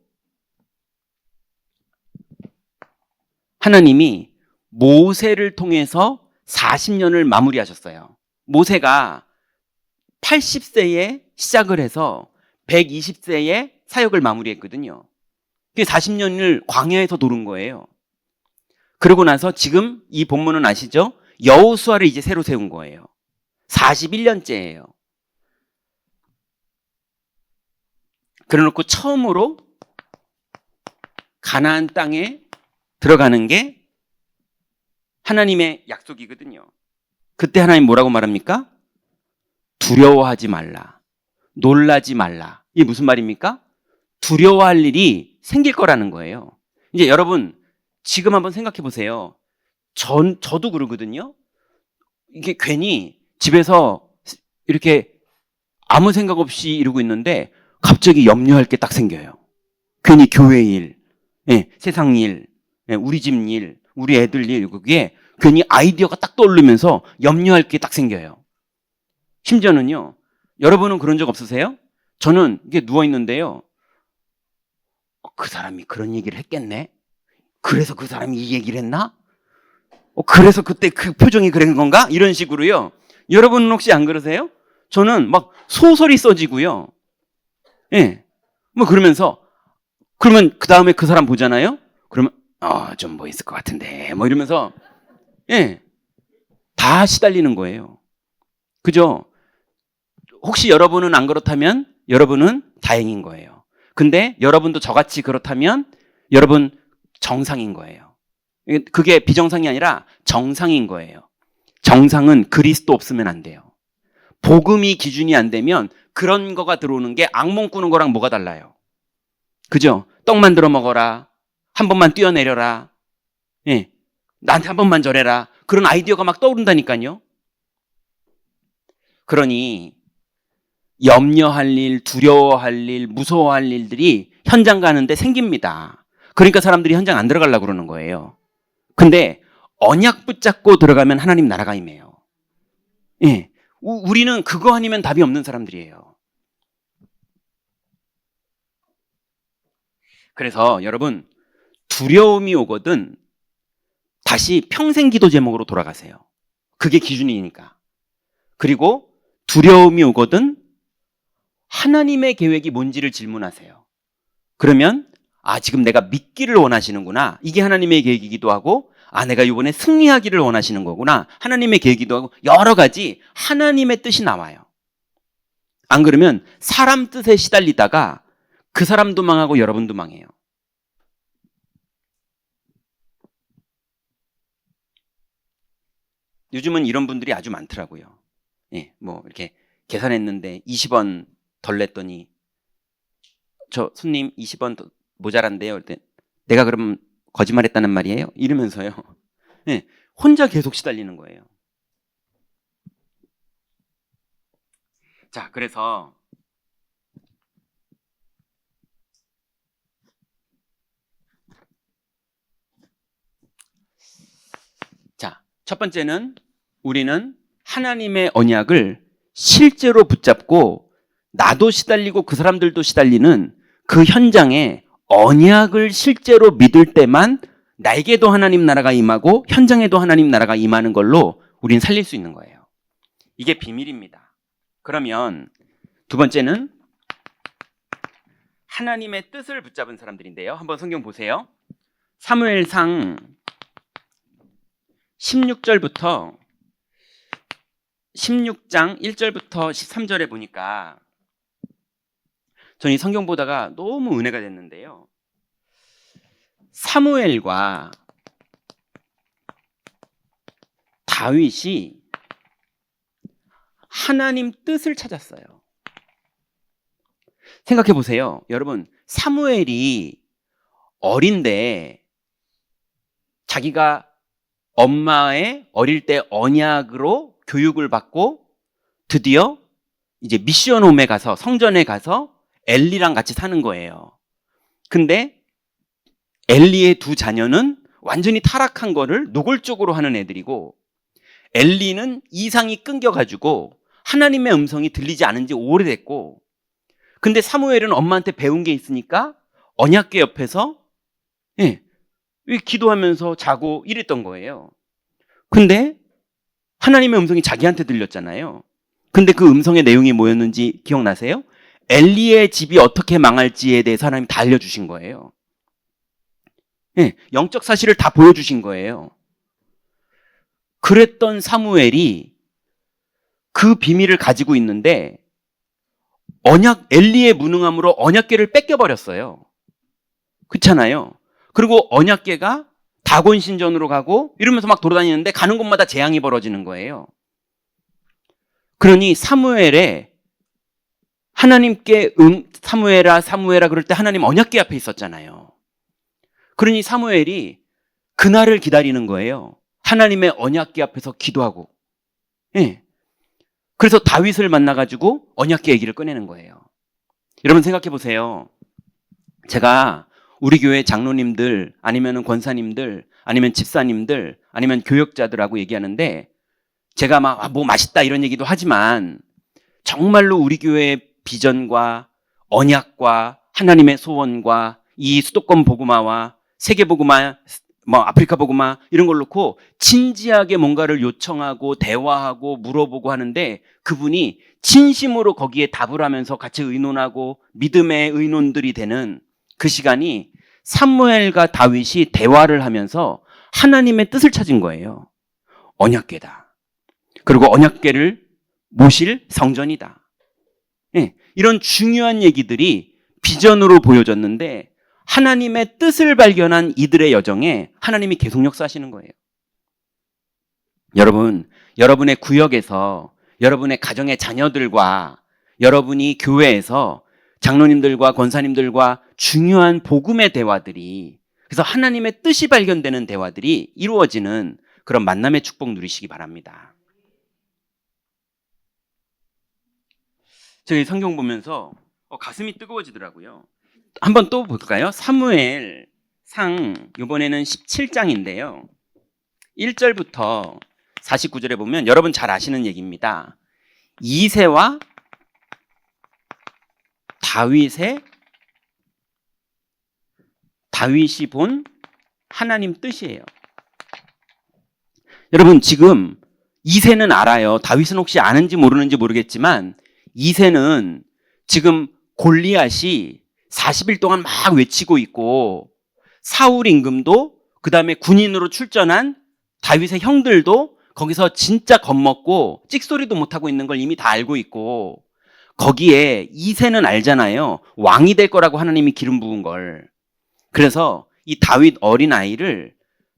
하나님이 모세를 통해서 40년을 마무리하셨어요. 모세가 80세에 시작을 해서 120세에 사역을 마무리했거든요. 그게 40년을 광야에서 도른 거예요. 그러고 나서 지금 이 본문은 아시죠? 여호수아를 이제 새로 세운 거예요. 41년째예요. 그래놓고 처음으로 가나안 땅에 들어가는 게 하나님의 약속이거든요. 그때 하나님 뭐라고 말합니까? 두려워하지 말라, 놀라지 말라. 이게 무슨 말입니까? 두려워할 일이 생길 거라는 거예요. 이제 여러분, 지금 한번 생각해 보세요. 저도 그러거든요. 이게 괜히 집에서 이렇게 아무 생각 없이 이러고 있는데 갑자기 염려할 게 딱 생겨요. 괜히 교회 일, 예, 세상 일, 예, 우리 집 일, 우리 애들이 그게 괜히 아이디어가 딱 떠오르면서 염려할 게 딱 생겨요. 심지어는요, 여러분은 그런 적 없으세요? 저는 이게 누워있는데요, 그 사람이 그런 얘기를 했겠네? 그래서 그 사람이 이 얘기를 했나? 그래서 그때 그 표정이 그런 건가? 이런 식으로요. 여러분은 혹시 안 그러세요? 저는 막 소설이 써지고요. 예. 뭐 그러면서, 그러면 그 다음에 그 사람 보잖아요? 그러면, 좀 뭐 있을 것 같은데. 뭐 이러면서, 예. 다 시달리는 거예요. 그죠? 혹시 여러분은 안 그렇다면 여러분은 다행인 거예요. 근데 여러분도 저같이 그렇다면 여러분 정상인 거예요. 그게 비정상이 아니라 정상인 거예요. 정상은 그리스도 없으면 안 돼요. 복음이 기준이 안 되면 그런 거가 들어오는 게 악몽 꾸는 거랑 뭐가 달라요? 그죠? 떡 만들어 먹어라. 한 번만 뛰어내려라. 예. 나한테 한 번만 저래라. 그런 아이디어가 막 떠오른다니까요. 그러니 염려할 일, 두려워할 일, 무서워할 일들이 현장 가는데 생깁니다. 그러니까 사람들이 현장 안 들어가려고 그러는 거예요. 근데 언약 붙잡고 들어가면 하나님 나라가 임해요. 예. 우리는 그거 아니면 답이 없는 사람들이에요. 그래서 여러분, 두려움이 오거든 다시 평생 기도 제목으로 돌아가세요. 그게 기준이니까. 그리고 두려움이 오거든 하나님의 계획이 뭔지를 질문하세요. 그러면 지금 내가 믿기를 원하시는구나. 이게 하나님의 계획이기도 하고, 내가 이번에 승리하기를 원하시는 거구나. 하나님의 계획이기도 하고, 여러 가지 하나님의 뜻이 나와요. 안 그러면 사람 뜻에 시달리다가 그 사람도 망하고 여러분도 망해요. 요즘은 이런 분들이 아주 많더라고요. 예, 뭐 이렇게 계산했는데 20원 덜 냈더니 저 손님 20원 모자란데요. 그때 내가 그러면 거짓말했다는 말이에요? 이러면서요. 네, 혼자 계속 시달리는 거예요. 자, 그래서 첫 번째는 우리는 하나님의 언약을 실제로 붙잡고 나도 시달리고 그 사람들도 시달리는 그 현장에 언약을 실제로 믿을 때만 나에게도 하나님 나라가 임하고 현장에도 하나님 나라가 임하는 걸로 우린 살릴 수 있는 거예요. 이게 비밀입니다. 그러면 두 번째는 하나님의 뜻을 붙잡은 사람들인데요. 한번 성경 보세요. 사무엘상 16장 1절부터 13절에 보니까 저는 이 성경 보다가 너무 은혜가 됐는데요. 사무엘과 다윗이 하나님 뜻을 찾았어요. 생각해 보세요. 여러분, 사무엘이 어린데 자기가 엄마의 어릴 때 언약으로 교육을 받고 드디어 이제 미션 홈에 가서 성전에 가서 엘리랑 같이 사는 거예요. 근데 엘리의 두 자녀는 완전히 타락한 거를 노골적으로 하는 애들이고 엘리는 이상이 끊겨가지고 하나님의 음성이 들리지 않은 지 오래됐고 근데 사무엘은 엄마한테 배운 게 있으니까 언약궤 옆에서 기도하면서 자고 이랬던 거예요. 근데 하나님의 음성이 자기한테 들렸잖아요. 근데 그 음성의 내용이 뭐였는지 기억나세요? 엘리의 집이 어떻게 망할지에 대해서 하나님이 다 알려주신 거예요. 영적 사실을 다 보여주신 거예요. 그랬던 사무엘이 그 비밀을 가지고 있는데 엘리의 무능함으로 언약궤를 뺏겨버렸어요. 그렇잖아요. 그리고 언약궤가 다곤 신전으로 가고 이러면서 막 돌아다니는데 가는 곳마다 재앙이 벌어지는 거예요. 그러니 사무엘에 하나님께 사무엘아 그럴 때 하나님 언약궤 앞에 있었잖아요. 그러니 사무엘이 그날을 기다리는 거예요. 하나님의 언약궤 앞에서 기도하고. 그래서 다윗을 만나가지고 언약궤 얘기를 꺼내는 거예요. 여러분 생각해 보세요. 제가 우리 교회 장로님들 아니면 권사님들 아니면 집사님들 아니면 교역자들하고 얘기하는데 제가 막 뭐 맛있다 이런 얘기도 하지만 정말로 우리 교회의 비전과 언약과 하나님의 소원과 이 수도권 복음화와 세계 복음화, 뭐 아프리카 복음화 이런 걸 놓고 진지하게 뭔가를 요청하고 대화하고 물어보고 하는데 그분이 진심으로 거기에 답을 하면서 같이 의논하고 믿음의 의논들이 되는 그 시간이 사무엘과 다윗이 대화를 하면서 하나님의 뜻을 찾은 거예요. 언약궤다. 그리고 언약궤를 모실 성전이다. 네, 이런 중요한 얘기들이 비전으로 보여졌는데 하나님의 뜻을 발견한 이들의 여정에 하나님이 계속 역사하시는 거예요. 여러분, 여러분의 구역에서 여러분의 가정의 자녀들과 여러분이 교회에서 장로님들과 권사님들과 중요한 복음의 대화들이 그래서 하나님의 뜻이 발견되는 대화들이 이루어지는 그런 만남의 축복 누리시기 바랍니다. 저희 성경 보면서 가슴이 뜨거워지더라고요. 한번 또 볼까요? 사무엘 상 이번에는 17장인데요. 1절부터 49절에 보면 여러분 잘 아시는 얘기입니다. 이새와 다윗이 본 하나님 뜻이에요. 여러분 지금 이새는 알아요. 다윗은 혹시 아는지 모르는지 모르겠지만 이새는 지금 골리앗이 40일 동안 막 외치고 있고 사울 임금도 그 다음에 군인으로 출전한 다윗의 형들도 거기서 진짜 겁먹고 찍소리도 못하고 있는 걸 이미 다 알고 있고 거기에 이새는 알잖아요. 왕이 될 거라고 하나님이 기름 부은 걸. 그래서 이 다윗 어린아이를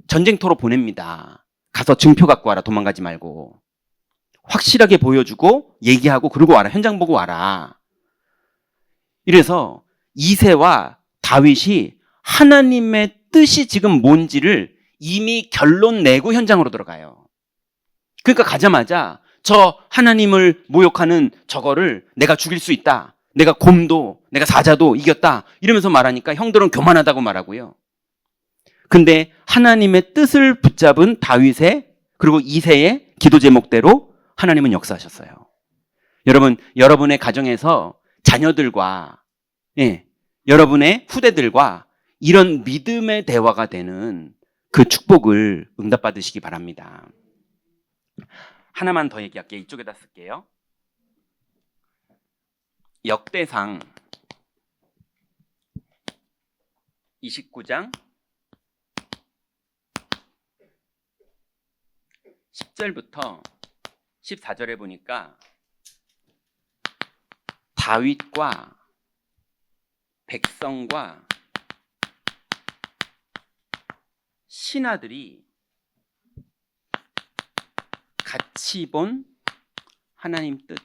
전쟁터로 보냅니다. 가서 증표 갖고 와라. 도망가지 말고. 확실하게 보여주고 얘기하고 그러고 와라. 현장 보고 와라. 이래서 이새와 다윗이 하나님의 뜻이 지금 뭔지를 이미 결론 내고 현장으로 들어가요. 그러니까 가자마자 저 하나님을 모욕하는 저거를 내가 죽일 수 있다. 내가 곰도 내가 사자도 이겼다. 이러면서 말하니까 형들은 교만하다고 말하고요. 근데 하나님의 뜻을 붙잡은 다윗의 그리고 이새의 기도 제목대로 하나님은 역사하셨어요. 여러분, 여러분의 가정에서 자녀들과 여러분의 후대들과 이런 믿음의 대화가 되는 그 축복을 응답받으시기 바랍니다. 하나만 더 얘기할게요. 이쪽에다 쓸게요. 역대상 29장 10절부터 14절에 보니까 다윗과 백성과 신하들이 같이 본 하나님 뜻.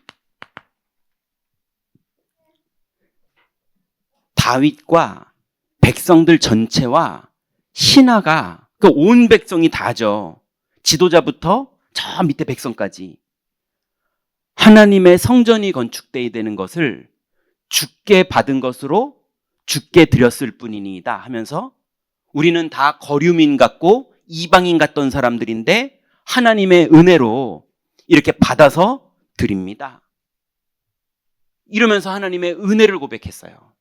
다윗과 백성들 전체와 신하가 그 온 백성이 다죠. 지도자부터 저 밑에 백성까지 하나님의 성전이 건축되어야 되는 것을 주께 받은 것으로 주께 드렸을 뿐이니이다 하면서 우리는 다 거류민 같고 이방인 같던 사람들인데 하나님의 은혜로 이렇게 받아서 드립니다. 이러면서 하나님의 은혜를 고백했어요.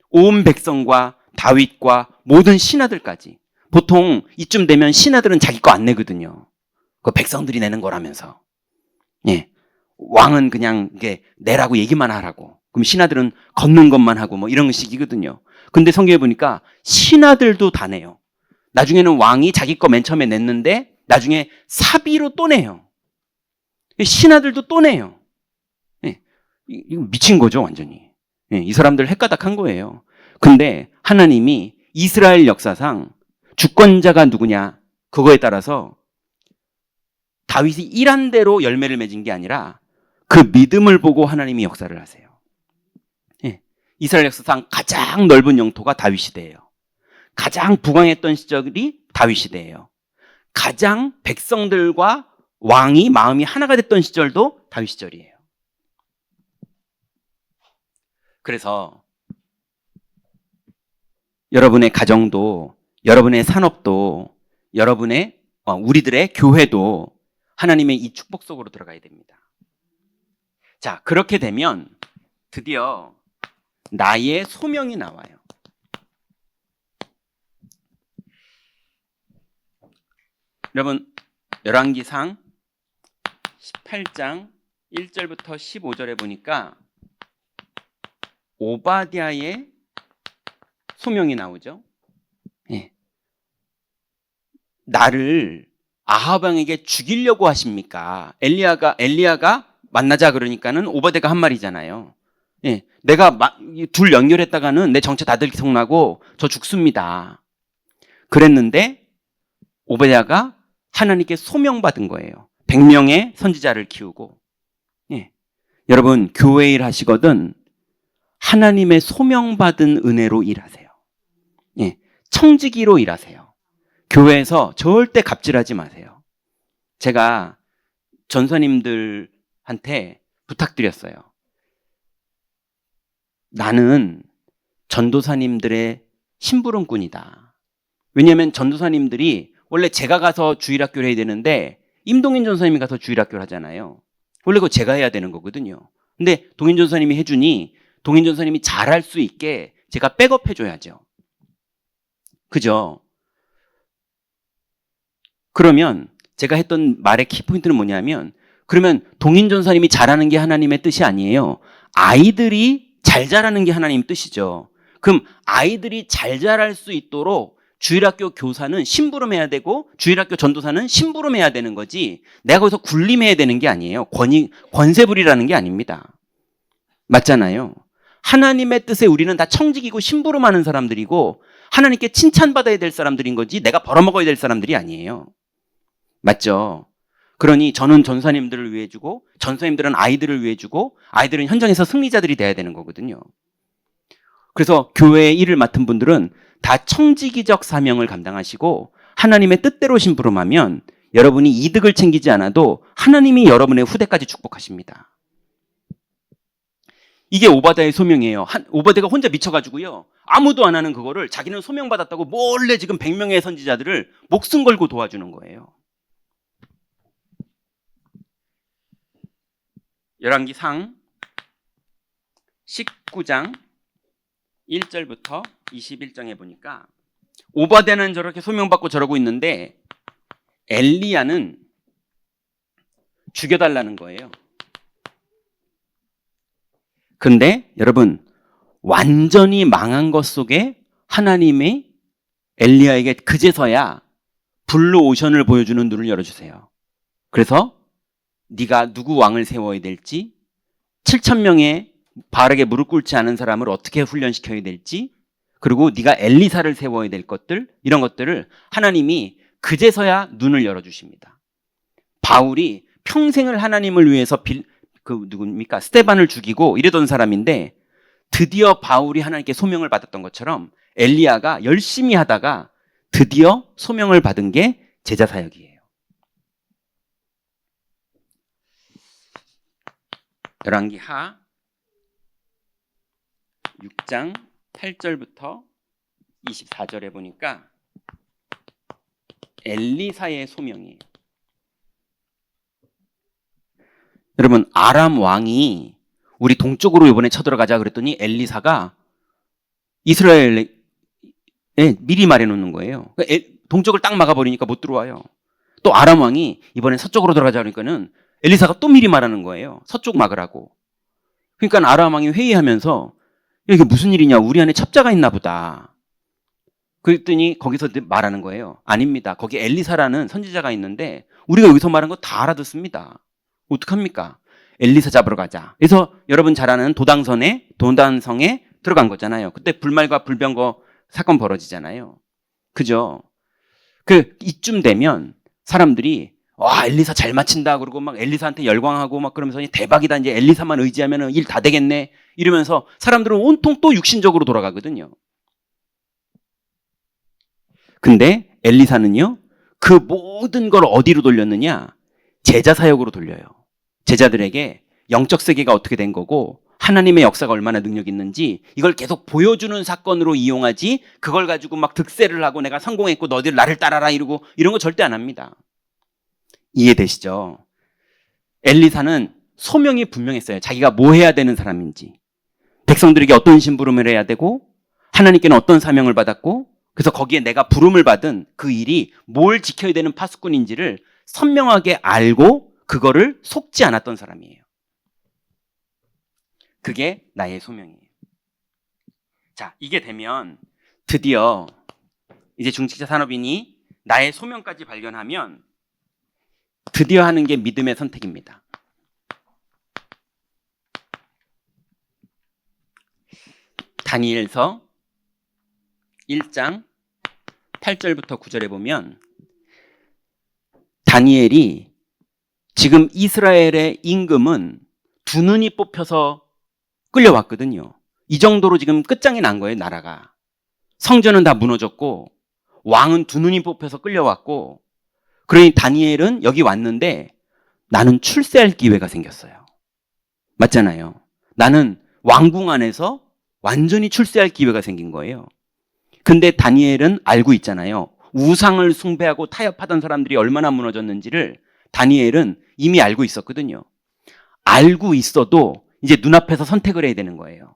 온 백성과 다윗과 모든 신하들까지. 보통 이쯤 되면 신하들은 자기 거 안 내거든요. 그 백성들이 내는 거라면서. 왕은 그냥 이게 내라고 얘기만 하라고. 그럼 신하들은 걷는 것만 하고 뭐 이런 식이거든요. 근데 성경에 보니까 신하들도 다 내요. 나중에는 왕이 자기 거 맨 처음에 냈는데 나중에 사비로 또 내요. 신하들도 또 내요. 이거 미친 거죠, 완전히. 이 사람들 헷가닥한 거예요. 근데 하나님이 이스라엘 역사상 주권자가 누구냐 그거에 따라서 다윗이 일한 대로 열매를 맺은 게 아니라 그 믿음을 보고 하나님이 역사를 하세요. 이스라엘 역사상 가장 넓은 영토가 다윗 시대예요. 가장 부강했던 시절이 다윗 시대예요. 가장 백성들과 왕이 마음이 하나가 됐던 시절도 다윗 시절이에요. 그래서 여러분의 가정도, 여러분의 산업도, 여러분의 우리들의 교회도 하나님의 이 축복 속으로 들어가야 됩니다. 자, 그렇게 되면 드디어 나의 소명이 나와요. 여러분, 열왕기상 18장 1절부터 15절에 보니까 오바댜의 소명이 나오죠. 예. 나를 아합 왕에게 죽이려고 하십니까? 엘리야가 만나자 그러니까는 오바댜가 한 말이잖아요. 예. 내가 둘 연결했다가는 내 정체 다 들통나고 저 죽습니다. 그랬는데 오바댜가 하나님께 소명받은 거예요. 100명의 선지자를 키우고. 예. 여러분, 교회 일 하시거든 하나님의 소명받은 은혜로 일하세요. 예. 청지기로 일하세요. 교회에서 절대 갑질하지 마세요. 제가 전사님들한테 부탁드렸어요. 나는 전도사님들의 심부름꾼이다. 왜냐하면 전도사님들이 원래 제가 가서 주일학교를 해야 되는데 임동인 전사님이 가서 주일학교를 하잖아요. 원래 그거 제가 해야 되는 거거든요. 근데 동인 전사님이 해주니 동인 전사님이 잘할 수 있게 제가 백업 해줘야죠. 그죠? 그러면 제가 했던 말의 키포인트는 뭐냐면, 그러면 동인 전사님이 잘하는 게 하나님의 뜻이 아니에요. 아이들이 잘 자라는 게 하나님 뜻이죠. 그럼 아이들이 잘 자랄 수 있도록 주일학교 교사는 심부름해야 되고 주일학교 전도사는 심부름해야 되는 거지, 내가 거기서 군림해야 되는 게 아니에요. 권세 부리라는 게 아닙니다. 맞잖아요. 하나님의 뜻에 우리는 다 청지기고 심부름하는 사람들이고 하나님께 칭찬받아야 될 사람들인 거지 내가 벌어먹어야 될 사람들이 아니에요. 맞죠? 그러니 저는 전사님들을 위해 주고 전사님들은 아이들을 위해 주고 아이들은 현장에서 승리자들이 돼야 되는 거거든요. 그래서 교회의 일을 맡은 분들은 다 청지기적 사명을 감당하시고 하나님의 뜻대로 심부름하면 여러분이 이득을 챙기지 않아도 하나님이 여러분의 후대까지 축복하십니다. 이게 오바댜의 소명이에요. 오바댜가 혼자 미쳐가지고요, 아무도 안 하는 그거를 자기는 소명받았다고 몰래 지금 100명의 선지자들을 목숨 걸고 도와주는 거예요. 열왕기상 19장 1절부터 21장에 보니까 오바댜는 저렇게 소명받고 저러고 있는데 엘리야는 죽여달라는 거예요. 근데 여러분, 완전히 망한 것 속에 하나님이 엘리야에게 그제서야 블루 오션을 보여주는 눈을 열어주세요. 그래서 네가 누구 왕을 세워야 될지, 7,000명의 바르게 무릎 꿇지 않은 사람을 어떻게 훈련시켜야 될지, 그리고 네가 엘리사를 세워야 될 것들, 이런 것들을 하나님이 그제서야 눈을 열어주십니다. 바울이 평생을 하나님을 위해서 누굽니까? 스데반을 죽이고 이러던 사람인데 드디어 바울이 하나님께 소명을 받았던 것처럼 엘리야가 열심히 하다가 드디어 소명을 받은 게 제자 사역이에요. 열왕기하 6장 8절부터 24절에 보니까 엘리사의 소명이에요. 여러분, 아람 왕이 우리 동쪽으로 이번에 쳐들어가자 그랬더니 엘리사가 이스라엘에 미리 말해놓는 거예요. 동쪽을 딱 막아버리니까 못 들어와요. 또 아람 왕이 이번에 서쪽으로 들어가자 그러니까는 엘리사가 또 미리 말하는 거예요. 서쪽 막으라고. 그러니까 아람 왕이 회의하면서 이게 무슨 일이냐, 우리 안에 첩자가 있나 보다. 그랬더니 거기서 말하는 거예요. 아닙니다. 거기 엘리사라는 선지자가 있는데 우리가 여기서 말한 거 다 알아듣습니다. 어떡합니까? 엘리사 잡으러 가자. 그래서 여러분 잘 아는 도당성에 들어간 거잖아요. 그때 불말과 불병거 사건 벌어지잖아요. 그죠? 이쯤 되면 사람들이 와, 엘리사 잘 맞힌다 그러고 막 엘리사한테 열광하고 막 그러면서 대박이다, 이제 엘리사만 의지하면 일 다 되겠네 이러면서 사람들은 온통 또 육신적으로 돌아가거든요. 근데 엘리사는요, 그 모든 걸 어디로 돌렸느냐? 제자 사역으로 돌려요. 제자들에게 영적 세계가 어떻게 된 거고 하나님의 역사가 얼마나 능력 있는지 이걸 계속 보여주는 사건으로 이용하지, 그걸 가지고 막 득세를 하고 내가 성공했고 너희들 나를 따라라 이러고 이런 거 절대 안 합니다. 이해되시죠? 엘리사는 소명이 분명했어요. 자기가 뭐 해야 되는 사람인지, 백성들에게 어떤 심부름을 해야 되고 하나님께는 어떤 사명을 받았고, 그래서 거기에 내가 부름을 받은 그 일이 뭘 지켜야 되는 파수꾼인지를 선명하게 알고 그거를 속지 않았던 사람이에요. 그게 나의 소명이에요. 자, 이게 되면 드디어 이제 중직자 산업인이 나의 소명까지 발견하면 드디어 하는 게 믿음의 선택입니다. 다니엘서 1장 8절부터 9절에 보면 다니엘이 지금 이스라엘의 임금은 두 눈이 뽑혀서 끌려왔거든요. 이 정도로 지금 끝장이 난 거예요, 나라가. 성전은 다 무너졌고 왕은 두 눈이 뽑혀서 끌려왔고, 그러니 다니엘은 여기 왔는데 나는 출세할 기회가 생겼어요. 맞잖아요. 나는 왕궁 안에서 완전히 출세할 기회가 생긴 거예요. 근데 다니엘은 알고 있잖아요. 우상을 숭배하고 타협하던 사람들이 얼마나 무너졌는지를 다니엘은 이미 알고 있었거든요. 알고 있어도 이제 눈앞에서 선택을 해야 되는 거예요.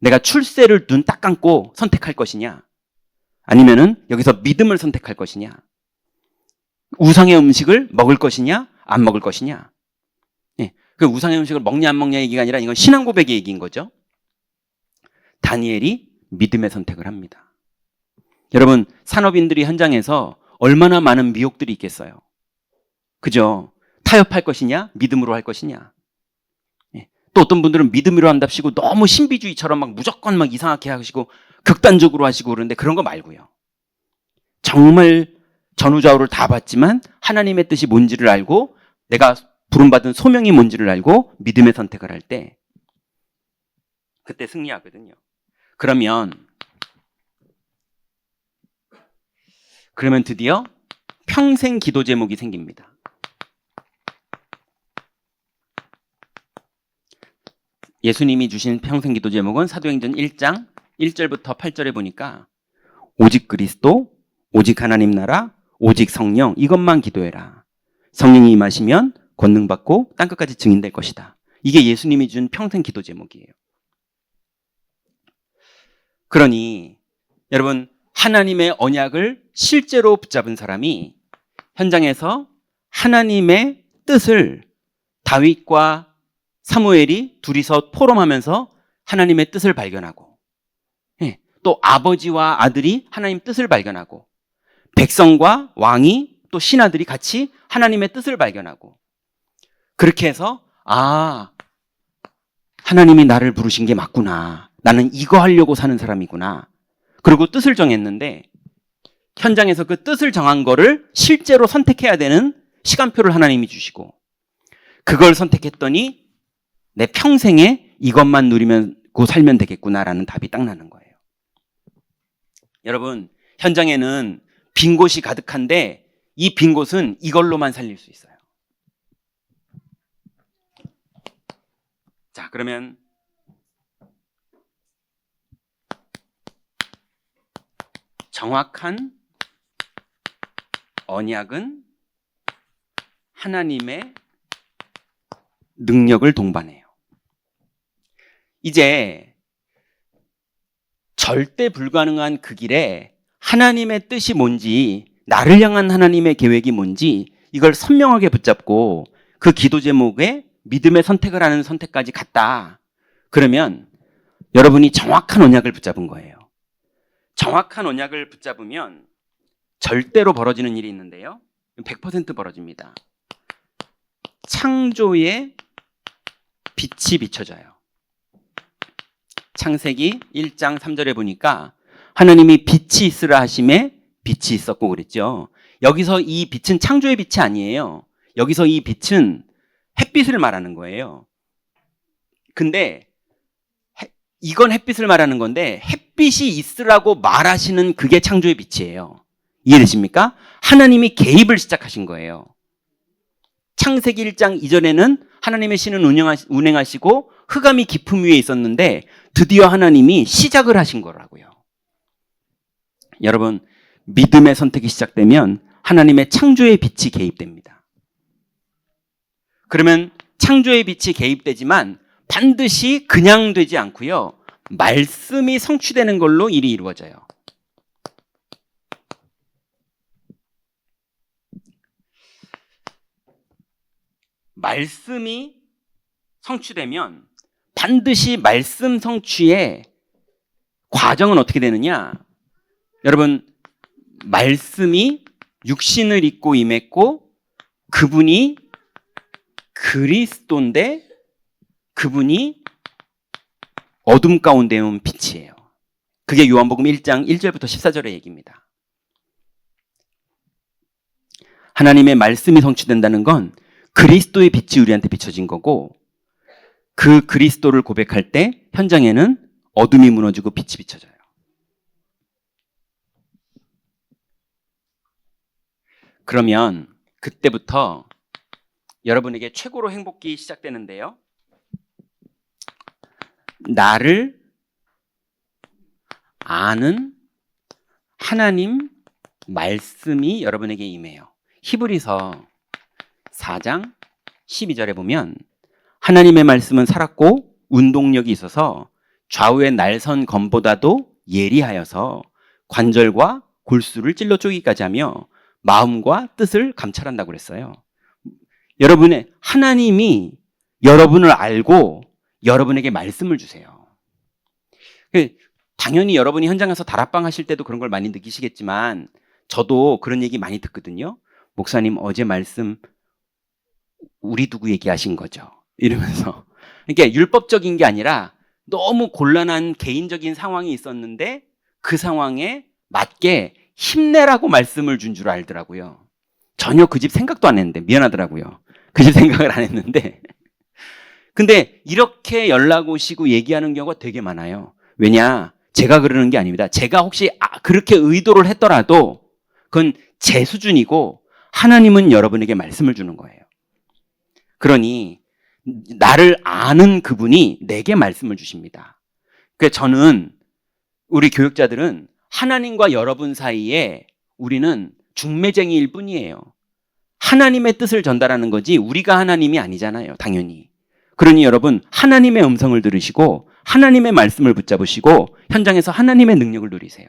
내가 출세를 눈 딱 감고 선택할 것이냐, 아니면은 여기서 믿음을 선택할 것이냐, 우상의 음식을 먹을 것이냐 안 먹을 것이냐. 예, 그 우상의 음식을 먹냐 안 먹냐 얘기가 아니라 이건 신앙 고백의 얘기인 거죠. 다니엘이 믿음의 선택을 합니다. 여러분, 산업인들이 현장에서 얼마나 많은 미혹들이 있겠어요. 그죠? 타협할 것이냐 믿음으로 할 것이냐. 예, 또 어떤 분들은 믿음으로 한답시고 너무 신비주의처럼 막 무조건 막 이상하게 하시고 극단적으로 하시고 그러는데, 그런 거 말고요. 정말 전후좌우를 다 봤지만 하나님의 뜻이 뭔지를 알고 내가 부름받은 소명이 뭔지를 알고 믿음의 선택을 할 때 그때 승리하거든요. 그러면 드디어 평생 기도 제목이 생깁니다. 예수님이 주신 평생 기도 제목은 사도행전 1장 1절부터 8절에 보니까 오직 그리스도, 오직 하나님 나라, 오직 성령, 이것만 기도해라. 성령이 임하시면 권능 받고 땅끝까지 증인될 것이다. 이게 예수님이 준 평생 기도 제목이에요. 그러니 여러분, 하나님의 언약을 실제로 붙잡은 사람이 현장에서 하나님의 뜻을, 다윗과 사무엘이 둘이서 포럼하면서 하나님의 뜻을 발견하고, 또 아버지와 아들이 하나님 뜻을 발견하고, 백성과 왕이 또 신하들이 같이 하나님의 뜻을 발견하고, 그렇게 해서 하나님이 나를 부르신 게 맞구나, 나는 이거 하려고 사는 사람이구나, 그리고 뜻을 정했는데 현장에서 그 뜻을 정한 거를 실제로 선택해야 되는 시간표를 하나님이 주시고, 그걸 선택했더니 내 평생에 이것만 누리고 살면 되겠구나라는 답이 딱 나는 거예요. 여러분, 현장에는 빈 곳이 가득한데 이 빈 곳은 이걸로만 살릴 수 있어요. 자, 그러면 정확한 언약은 하나님의 능력을 동반해요. 이제 절대 불가능한 그 길에 하나님의 뜻이 뭔지, 나를 향한 하나님의 계획이 뭔지 이걸 선명하게 붙잡고 그 기도 제목에 믿음의 선택을 하는 선택까지 갔다. 그러면 여러분이 정확한 언약을 붙잡은 거예요. 정확한 언약을 붙잡으면 절대로 벌어지는 일이 있는데요. 100% 벌어집니다. 창조의 빛이 비춰져요. 창세기 1장 3절에 보니까 하나님이 빛이 있으라 하심에 빛이 있었고 그랬죠. 여기서 이 빛은 창조의 빛이 아니에요. 여기서 이 빛은 햇빛을 말하는 거예요. 근데 이건 햇빛을 말하는 건데, 햇빛이 있으라고 말하시는 그게 창조의 빛이에요. 이해되십니까? 하나님이 개입을 시작하신 거예요. 창세기 1장 이전에는 하나님의 신은 운행하시고 흑암이 깊음 위에 있었는데 드디어 하나님이 시작을 하신 거라고요. 여러분, 믿음의 선택이 시작되면 하나님의 창조의 빛이 개입됩니다. 그러면 창조의 빛이 개입되지만 반드시 그냥 되지 않고요. 말씀이 성취되는 걸로 일이 이루어져요. 말씀이 성취되면 반드시 말씀 성취의 과정은 어떻게 되느냐? 여러분, 말씀이 육신을 입고 임했고 그분이 그리스도인데 그분이 어둠 가운데 온 빛이에요. 그게 요한복음 1장 1절부터 14절의 얘기입니다. 하나님의 말씀이 성취된다는 건 그리스도의 빛이 우리한테 비춰진 거고 그 그리스도를 고백할 때 현장에는 어둠이 무너지고 빛이 비춰져요. 그러면 그때부터 여러분에게 최고로 행복이 시작되는데요. 나를 아는 하나님 말씀이 여러분에게 임해요. 히브리서 4장 12절에 보면 하나님의 말씀은 살았고 운동력이 있어서 좌우의 날선 검보다도 예리하여서 관절과 골수를 찔러 쪼기까지 하며 마음과 뜻을 감찰한다고 그랬어요. 여러분의 하나님이 여러분을 알고 여러분에게 말씀을 주세요. 당연히 여러분이 현장 가서 다락방 하실 때도 그런 걸 많이 느끼시겠지만 저도 그런 얘기 많이 듣거든요. 목사님 어제 말씀 우리 두고 얘기하신 거죠. 이러면서. 그러니까 율법적인 게 아니라 너무 곤란한 개인적인 상황이 있었는데 그 상황에 맞게 힘내라고 말씀을 준 줄 알더라고요. 전혀 그 집 생각도 안 했는데 미안하더라고요. 그 집 생각을 안 했는데 근데 이렇게 연락 오시고 얘기하는 경우가 되게 많아요. 왜냐? 제가 그러는 게 아닙니다. 제가 혹시 그렇게 의도를 했더라도 그건 제 수준이고 하나님은 여러분에게 말씀을 주는 거예요. 그러니 나를 아는 그분이 내게 말씀을 주십니다. 그래서 저는 우리 교육자들은 하나님과 여러분 사이에 우리는 중매쟁이일 뿐이에요. 하나님의 뜻을 전달하는 거지 우리가 하나님이 아니잖아요. 당연히. 그러니 여러분 하나님의 음성을 들으시고 하나님의 말씀을 붙잡으시고 현장에서 하나님의 능력을 누리세요.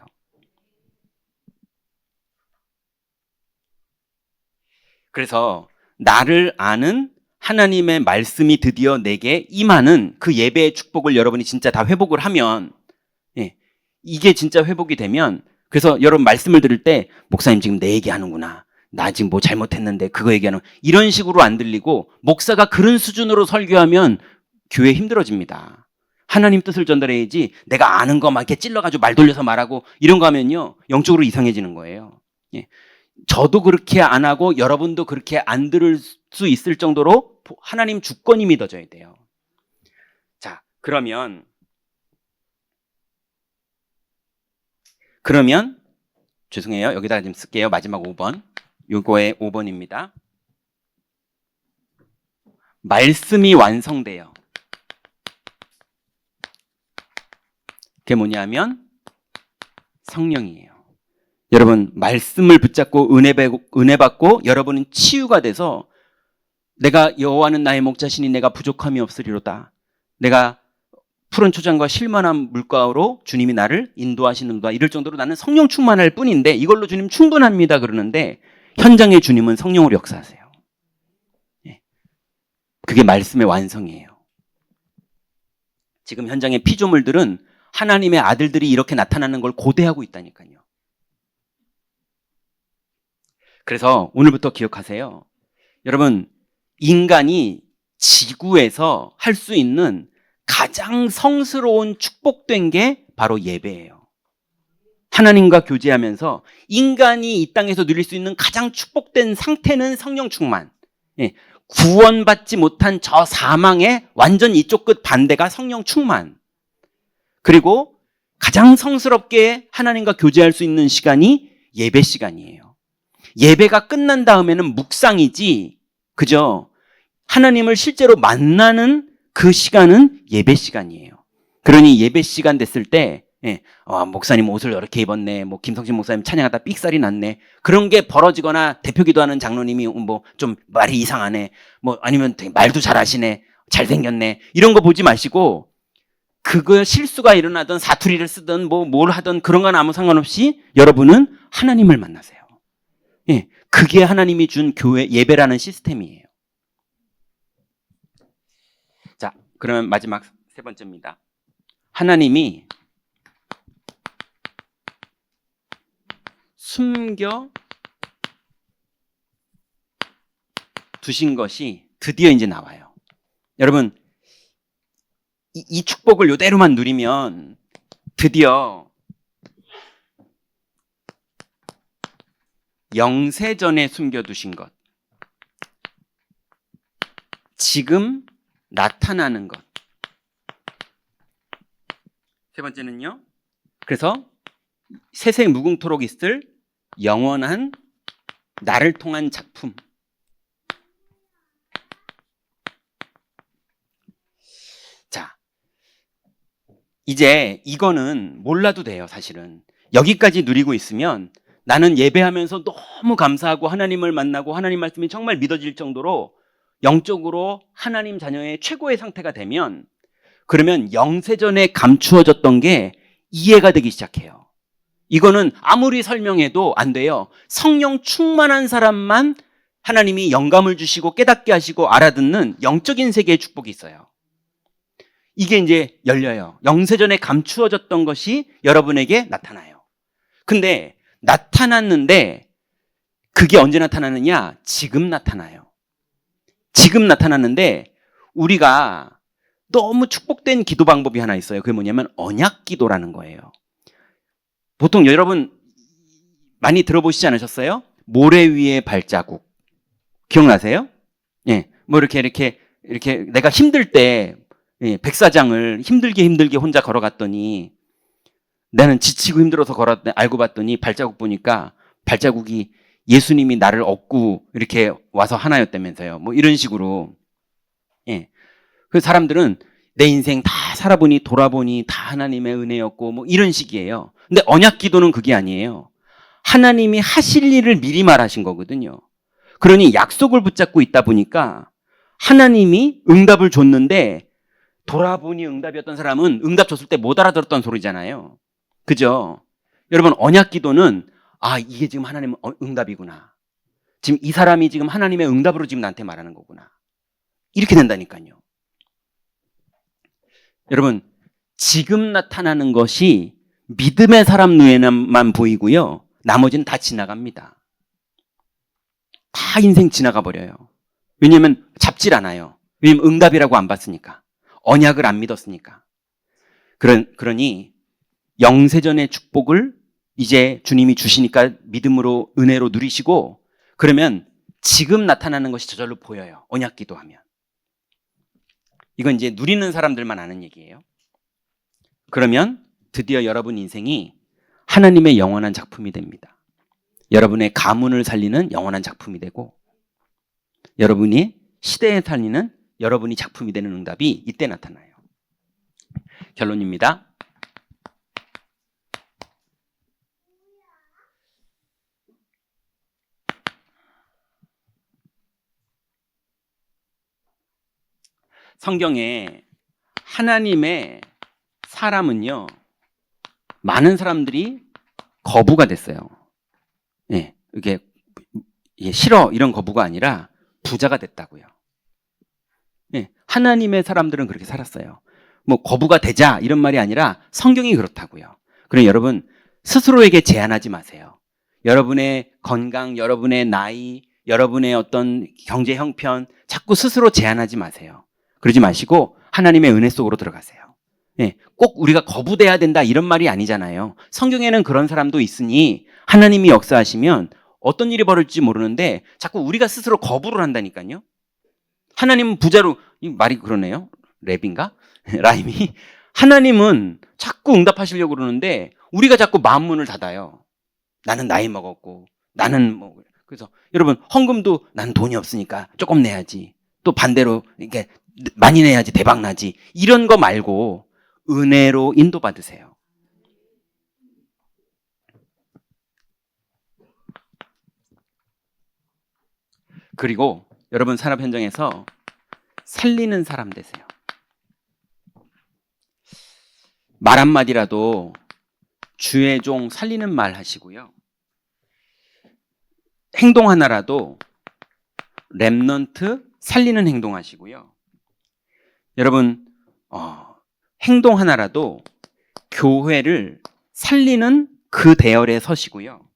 그래서 나를 아는 하나님의 말씀이 드디어 내게 임하는 그 예배의 축복을 여러분이 진짜 다 회복을 하면 이게 진짜 회복이 되면 그래서 여러분 말씀을 들을 때 목사님 지금 내 얘기하는구나. 나 지금 뭐 잘못했는데 그거 얘기하는 이런 식으로 안 들리고 목사가 그런 수준으로 설교하면 교회 힘들어집니다. 하나님 뜻을 전달해야지 내가 아는 거 막 이렇게 찔러가지고 말 돌려서 말하고 이런 거 하면요 영적으로 이상해지는 거예요. 저도 그렇게 안 하고 여러분도 그렇게 안 들을 수 있을 정도로 하나님 주권이 믿어져야 돼요. 자, 그러면 죄송해요. 여기다가 좀 쓸게요. 마지막 5번. 요거의 5번입니다. 말씀이 완성돼요. 그게 뭐냐면 성령이에요. 여러분 말씀을 붙잡고 은혜 받고 여러분은 치유가 돼서 내가 여호와는 나의 목자시니 내가 부족함이 없으리로다. 내가 푸른 초장과 실만한 물가로 주님이 나를 인도하시는도다. 이럴 정도로 나는 성령 충만할 뿐인데 이걸로 주님 충분합니다 그러는데 현장의 주님은 성령으로 역사하세요. 그게 말씀의 완성이에요. 지금 현장의 피조물들은 하나님의 아들들이 이렇게 나타나는 걸 고대하고 있다니까요. 그래서 오늘부터 기억하세요. 여러분 인간이 지구에서 할 수 있는 가장 성스러운 축복된 게 바로 예배예요. 하나님과 교제하면서 인간이 이 땅에서 누릴 수 있는 가장 축복된 상태는 성령 충만. 구원받지 못한 저 사망의 완전 이쪽 끝 반대가 성령 충만. 그리고 가장 성스럽게 하나님과 교제할 수 있는 시간이 예배 시간이에요. 예배가 끝난 다음에는 묵상이지, 그죠? 하나님을 실제로 만나는 그 시간은 예배 시간이에요. 그러니 예배 시간 됐을 때 목사님 옷을 이렇게 입었네, 뭐 김성신 목사님 찬양하다 삑살이 났네, 그런 게 벌어지거나 대표 기도하는 장로님이 뭐 좀 말이 이상하네, 뭐 아니면 되게 말도 잘하시네, 잘생겼네, 이런 거 보지 마시고 그거 실수가 일어나든 사투리를 쓰든 뭐 뭘 하든 그런 건 아무 상관없이 여러분은 하나님을 만나세요. 그게 하나님이 준 교회 예배라는 시스템이에요. 자, 그러면 마지막 세 번째입니다. 하나님이 숨겨 두신 것이 드디어 이제 나와요. 여러분, 이 축복을 이대로만 누리면 드디어 영세전에 숨겨두신 것, 지금 나타나는 것. 세 번째는요, 그래서 세세 무궁토록 있을 영원한 나를 통한 작품. 자, 이제 이거는 몰라도 돼요. 사실은 여기까지 누리고 있으면 나는 예배하면서 너무 감사하고 하나님을 만나고 하나님 말씀이 정말 믿어질 정도로 영적으로 하나님 자녀의 최고의 상태가 되면, 그러면 영세전에 감추어졌던 게 이해가 되기 시작해요. 이거는 아무리 설명해도 안 돼요. 성령 충만한 사람만 하나님이 영감을 주시고 깨닫게 하시고 알아듣는 영적인 세계의 축복이 있어요. 이게 이제 열려요. 영세전에 감추어졌던 것이 여러분에게 나타나요. 근데 나타났는데 그게 언제 나타나느냐? 지금 나타나요. 지금 나타났는데 우리가 너무 축복된 기도 방법이 하나 있어요. 그게 뭐냐면 언약 기도라는 거예요. 보통 여러분 많이 들어보시지 않으셨어요? 모래 위에 발자국. 기억나세요? 뭐 이렇게 내가 힘들 때 백사장을 힘들게 혼자 걸어갔더니 나는 지치고 힘들어서 걸었는데 알고 봤더니 발자국 보니까 발자국이 예수님이 나를 업고 이렇게 와서 하나였다면서요. 뭐 이런 식으로. 그 사람들은 내 인생 다 살아보니 돌아보니 다 하나님의 은혜였고 뭐 이런 식이에요. 근데 언약 기도는 그게 아니에요. 하나님이 하실 일을 미리 말하신 거거든요. 그러니 약속을 붙잡고 있다 보니까 하나님이 응답을 줬는데 돌아보니 응답이었던 사람은 응답 줬을 때 못 알아들었던 소리잖아요. 그죠? 여러분, 언약 기도는 이게 지금 하나님의 응답이구나. 지금 이 사람이 지금 하나님의 응답으로 지금 나한테 말하는 거구나. 이렇게 된다니까요. 여러분, 지금 나타나는 것이 믿음의 사람 눈에만 보이고요. 나머지는 다 지나갑니다. 다 인생 지나가 버려요. 왜냐하면 잡질 않아요. 왜냐하면 응답이라고 안 봤으니까. 언약을 안 믿었으니까. 그러니 영세전의 축복을 이제 주님이 주시니까 믿음으로 은혜로 누리시고, 그러면 지금 나타나는 것이 저절로 보여요. 언약 기도하면. 이건 이제 누리는 사람들만 아는 얘기예요. 그러면 드디어 여러분 인생이 하나님의 영원한 작품이 됩니다. 여러분의 가문을 살리는 영원한 작품이 되고, 여러분이 시대에 살리는 여러분이 작품이 되는 응답이 이때 나타나요. 결론입니다. 성경에 하나님의 사람은요, 많은 사람들이 거부가 됐어요. 이게 싫어 이런 거부가 아니라 부자가 됐다고요. 하나님의 사람들은 그렇게 살았어요. 뭐 거부가 되자 이런 말이 아니라 성경이 그렇다고요. 그럼 여러분 스스로에게 제한하지 마세요. 여러분의 건강, 여러분의 나이, 여러분의 어떤 경제 형편 자꾸 스스로 제한하지 마세요. 그러지 마시고 하나님의 은혜 속으로 들어가세요. 꼭 우리가 거부돼야 된다 이런 말이 아니잖아요. 성경에는 그런 사람도 있으니 하나님이 역사하시면 어떤 일이 벌어질지 모르는데 자꾸 우리가 스스로 거부를 한다니까요. 하나님은 부자로, 이 말이 그러네요. 랩인가? 라임이. 하나님은 자꾸 응답하시려고 그러는데 우리가 자꾸 마음 문을 닫아요. 나는 나이 먹었고 나는 뭐, 그래서 여러분 헌금도 난 돈이 없으니까 조금 내야지. 또 반대로 이게 많이 내야지 대박 나지. 이런 거 말고 은혜로 인도받으세요. 그리고 여러분 산업 현장에서 살리는 사람 되세요. 말 한마디라도 주의 종 살리는 말 하시고요. 행동 하나라도 렘넌트 살리는 행동 하시고요. 여러분 행동 하나라도 교회를 살리는 그 대열에 서시고요.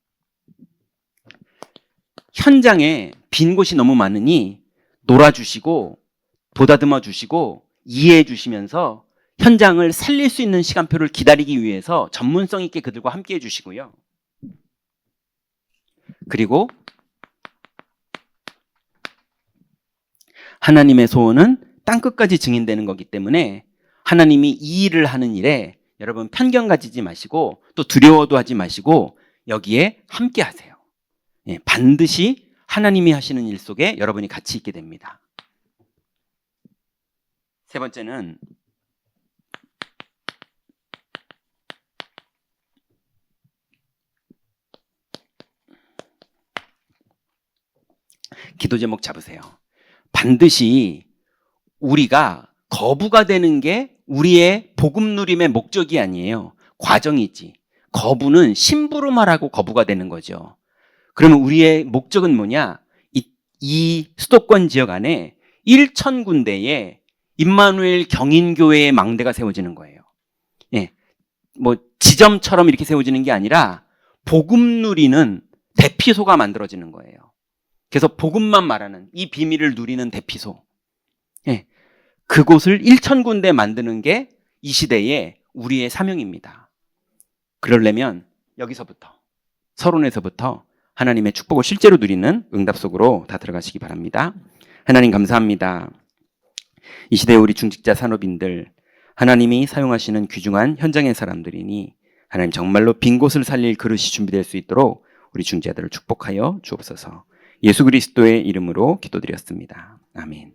현장에 빈 곳이 너무 많으니 놀아주시고 보다듬어 주시고 이해해 주시면서 현장을 살릴 수 있는 시간표를 기다리기 위해서 전문성 있게 그들과 함께 해주시고요. 그리고 하나님의 소원은 땅끝까지 증인되는 거기 때문에 하나님이 이 일을 하는 일에 여러분 편견 가지지 마시고 또 두려워도 하지 마시고 여기에 함께 하세요. 예, 반드시 하나님이 하시는 일 속에 여러분이 같이 있게 됩니다. 세 번째는 기도 제목 잡으세요. 반드시 우리가 거부가 되는 게 우리의 복음 누림의 목적이 아니에요. 과정이지. 거부는 심부름하라고 거부가 되는 거죠. 그러면 우리의 목적은 뭐냐? 이 수도권 지역 안에 1,000군데의 임마누엘 경인교회의 망대가 세워지는 거예요. 예, 뭐 지점처럼 이렇게 세워지는 게 아니라 복음 누리는 대피소가 만들어지는 거예요. 그래서 복음만 말하는 이 비밀을 누리는 대피소. 예, 그곳을 1,000군데 만드는 게 이 시대의 우리의 사명입니다. 그러려면 여기서부터 서론에서부터 하나님의 축복을 실제로 누리는 응답 속으로 다 들어가시기 바랍니다. 하나님 감사합니다. 이 시대의 우리 중직자 산업인들 하나님이 사용하시는 귀중한 현장의 사람들이니 하나님 정말로 빈 곳을 살릴 그릇이 준비될 수 있도록 우리 중직자들을 축복하여 주옵소서. 예수 그리스도의 이름으로 기도드렸습니다. 아멘.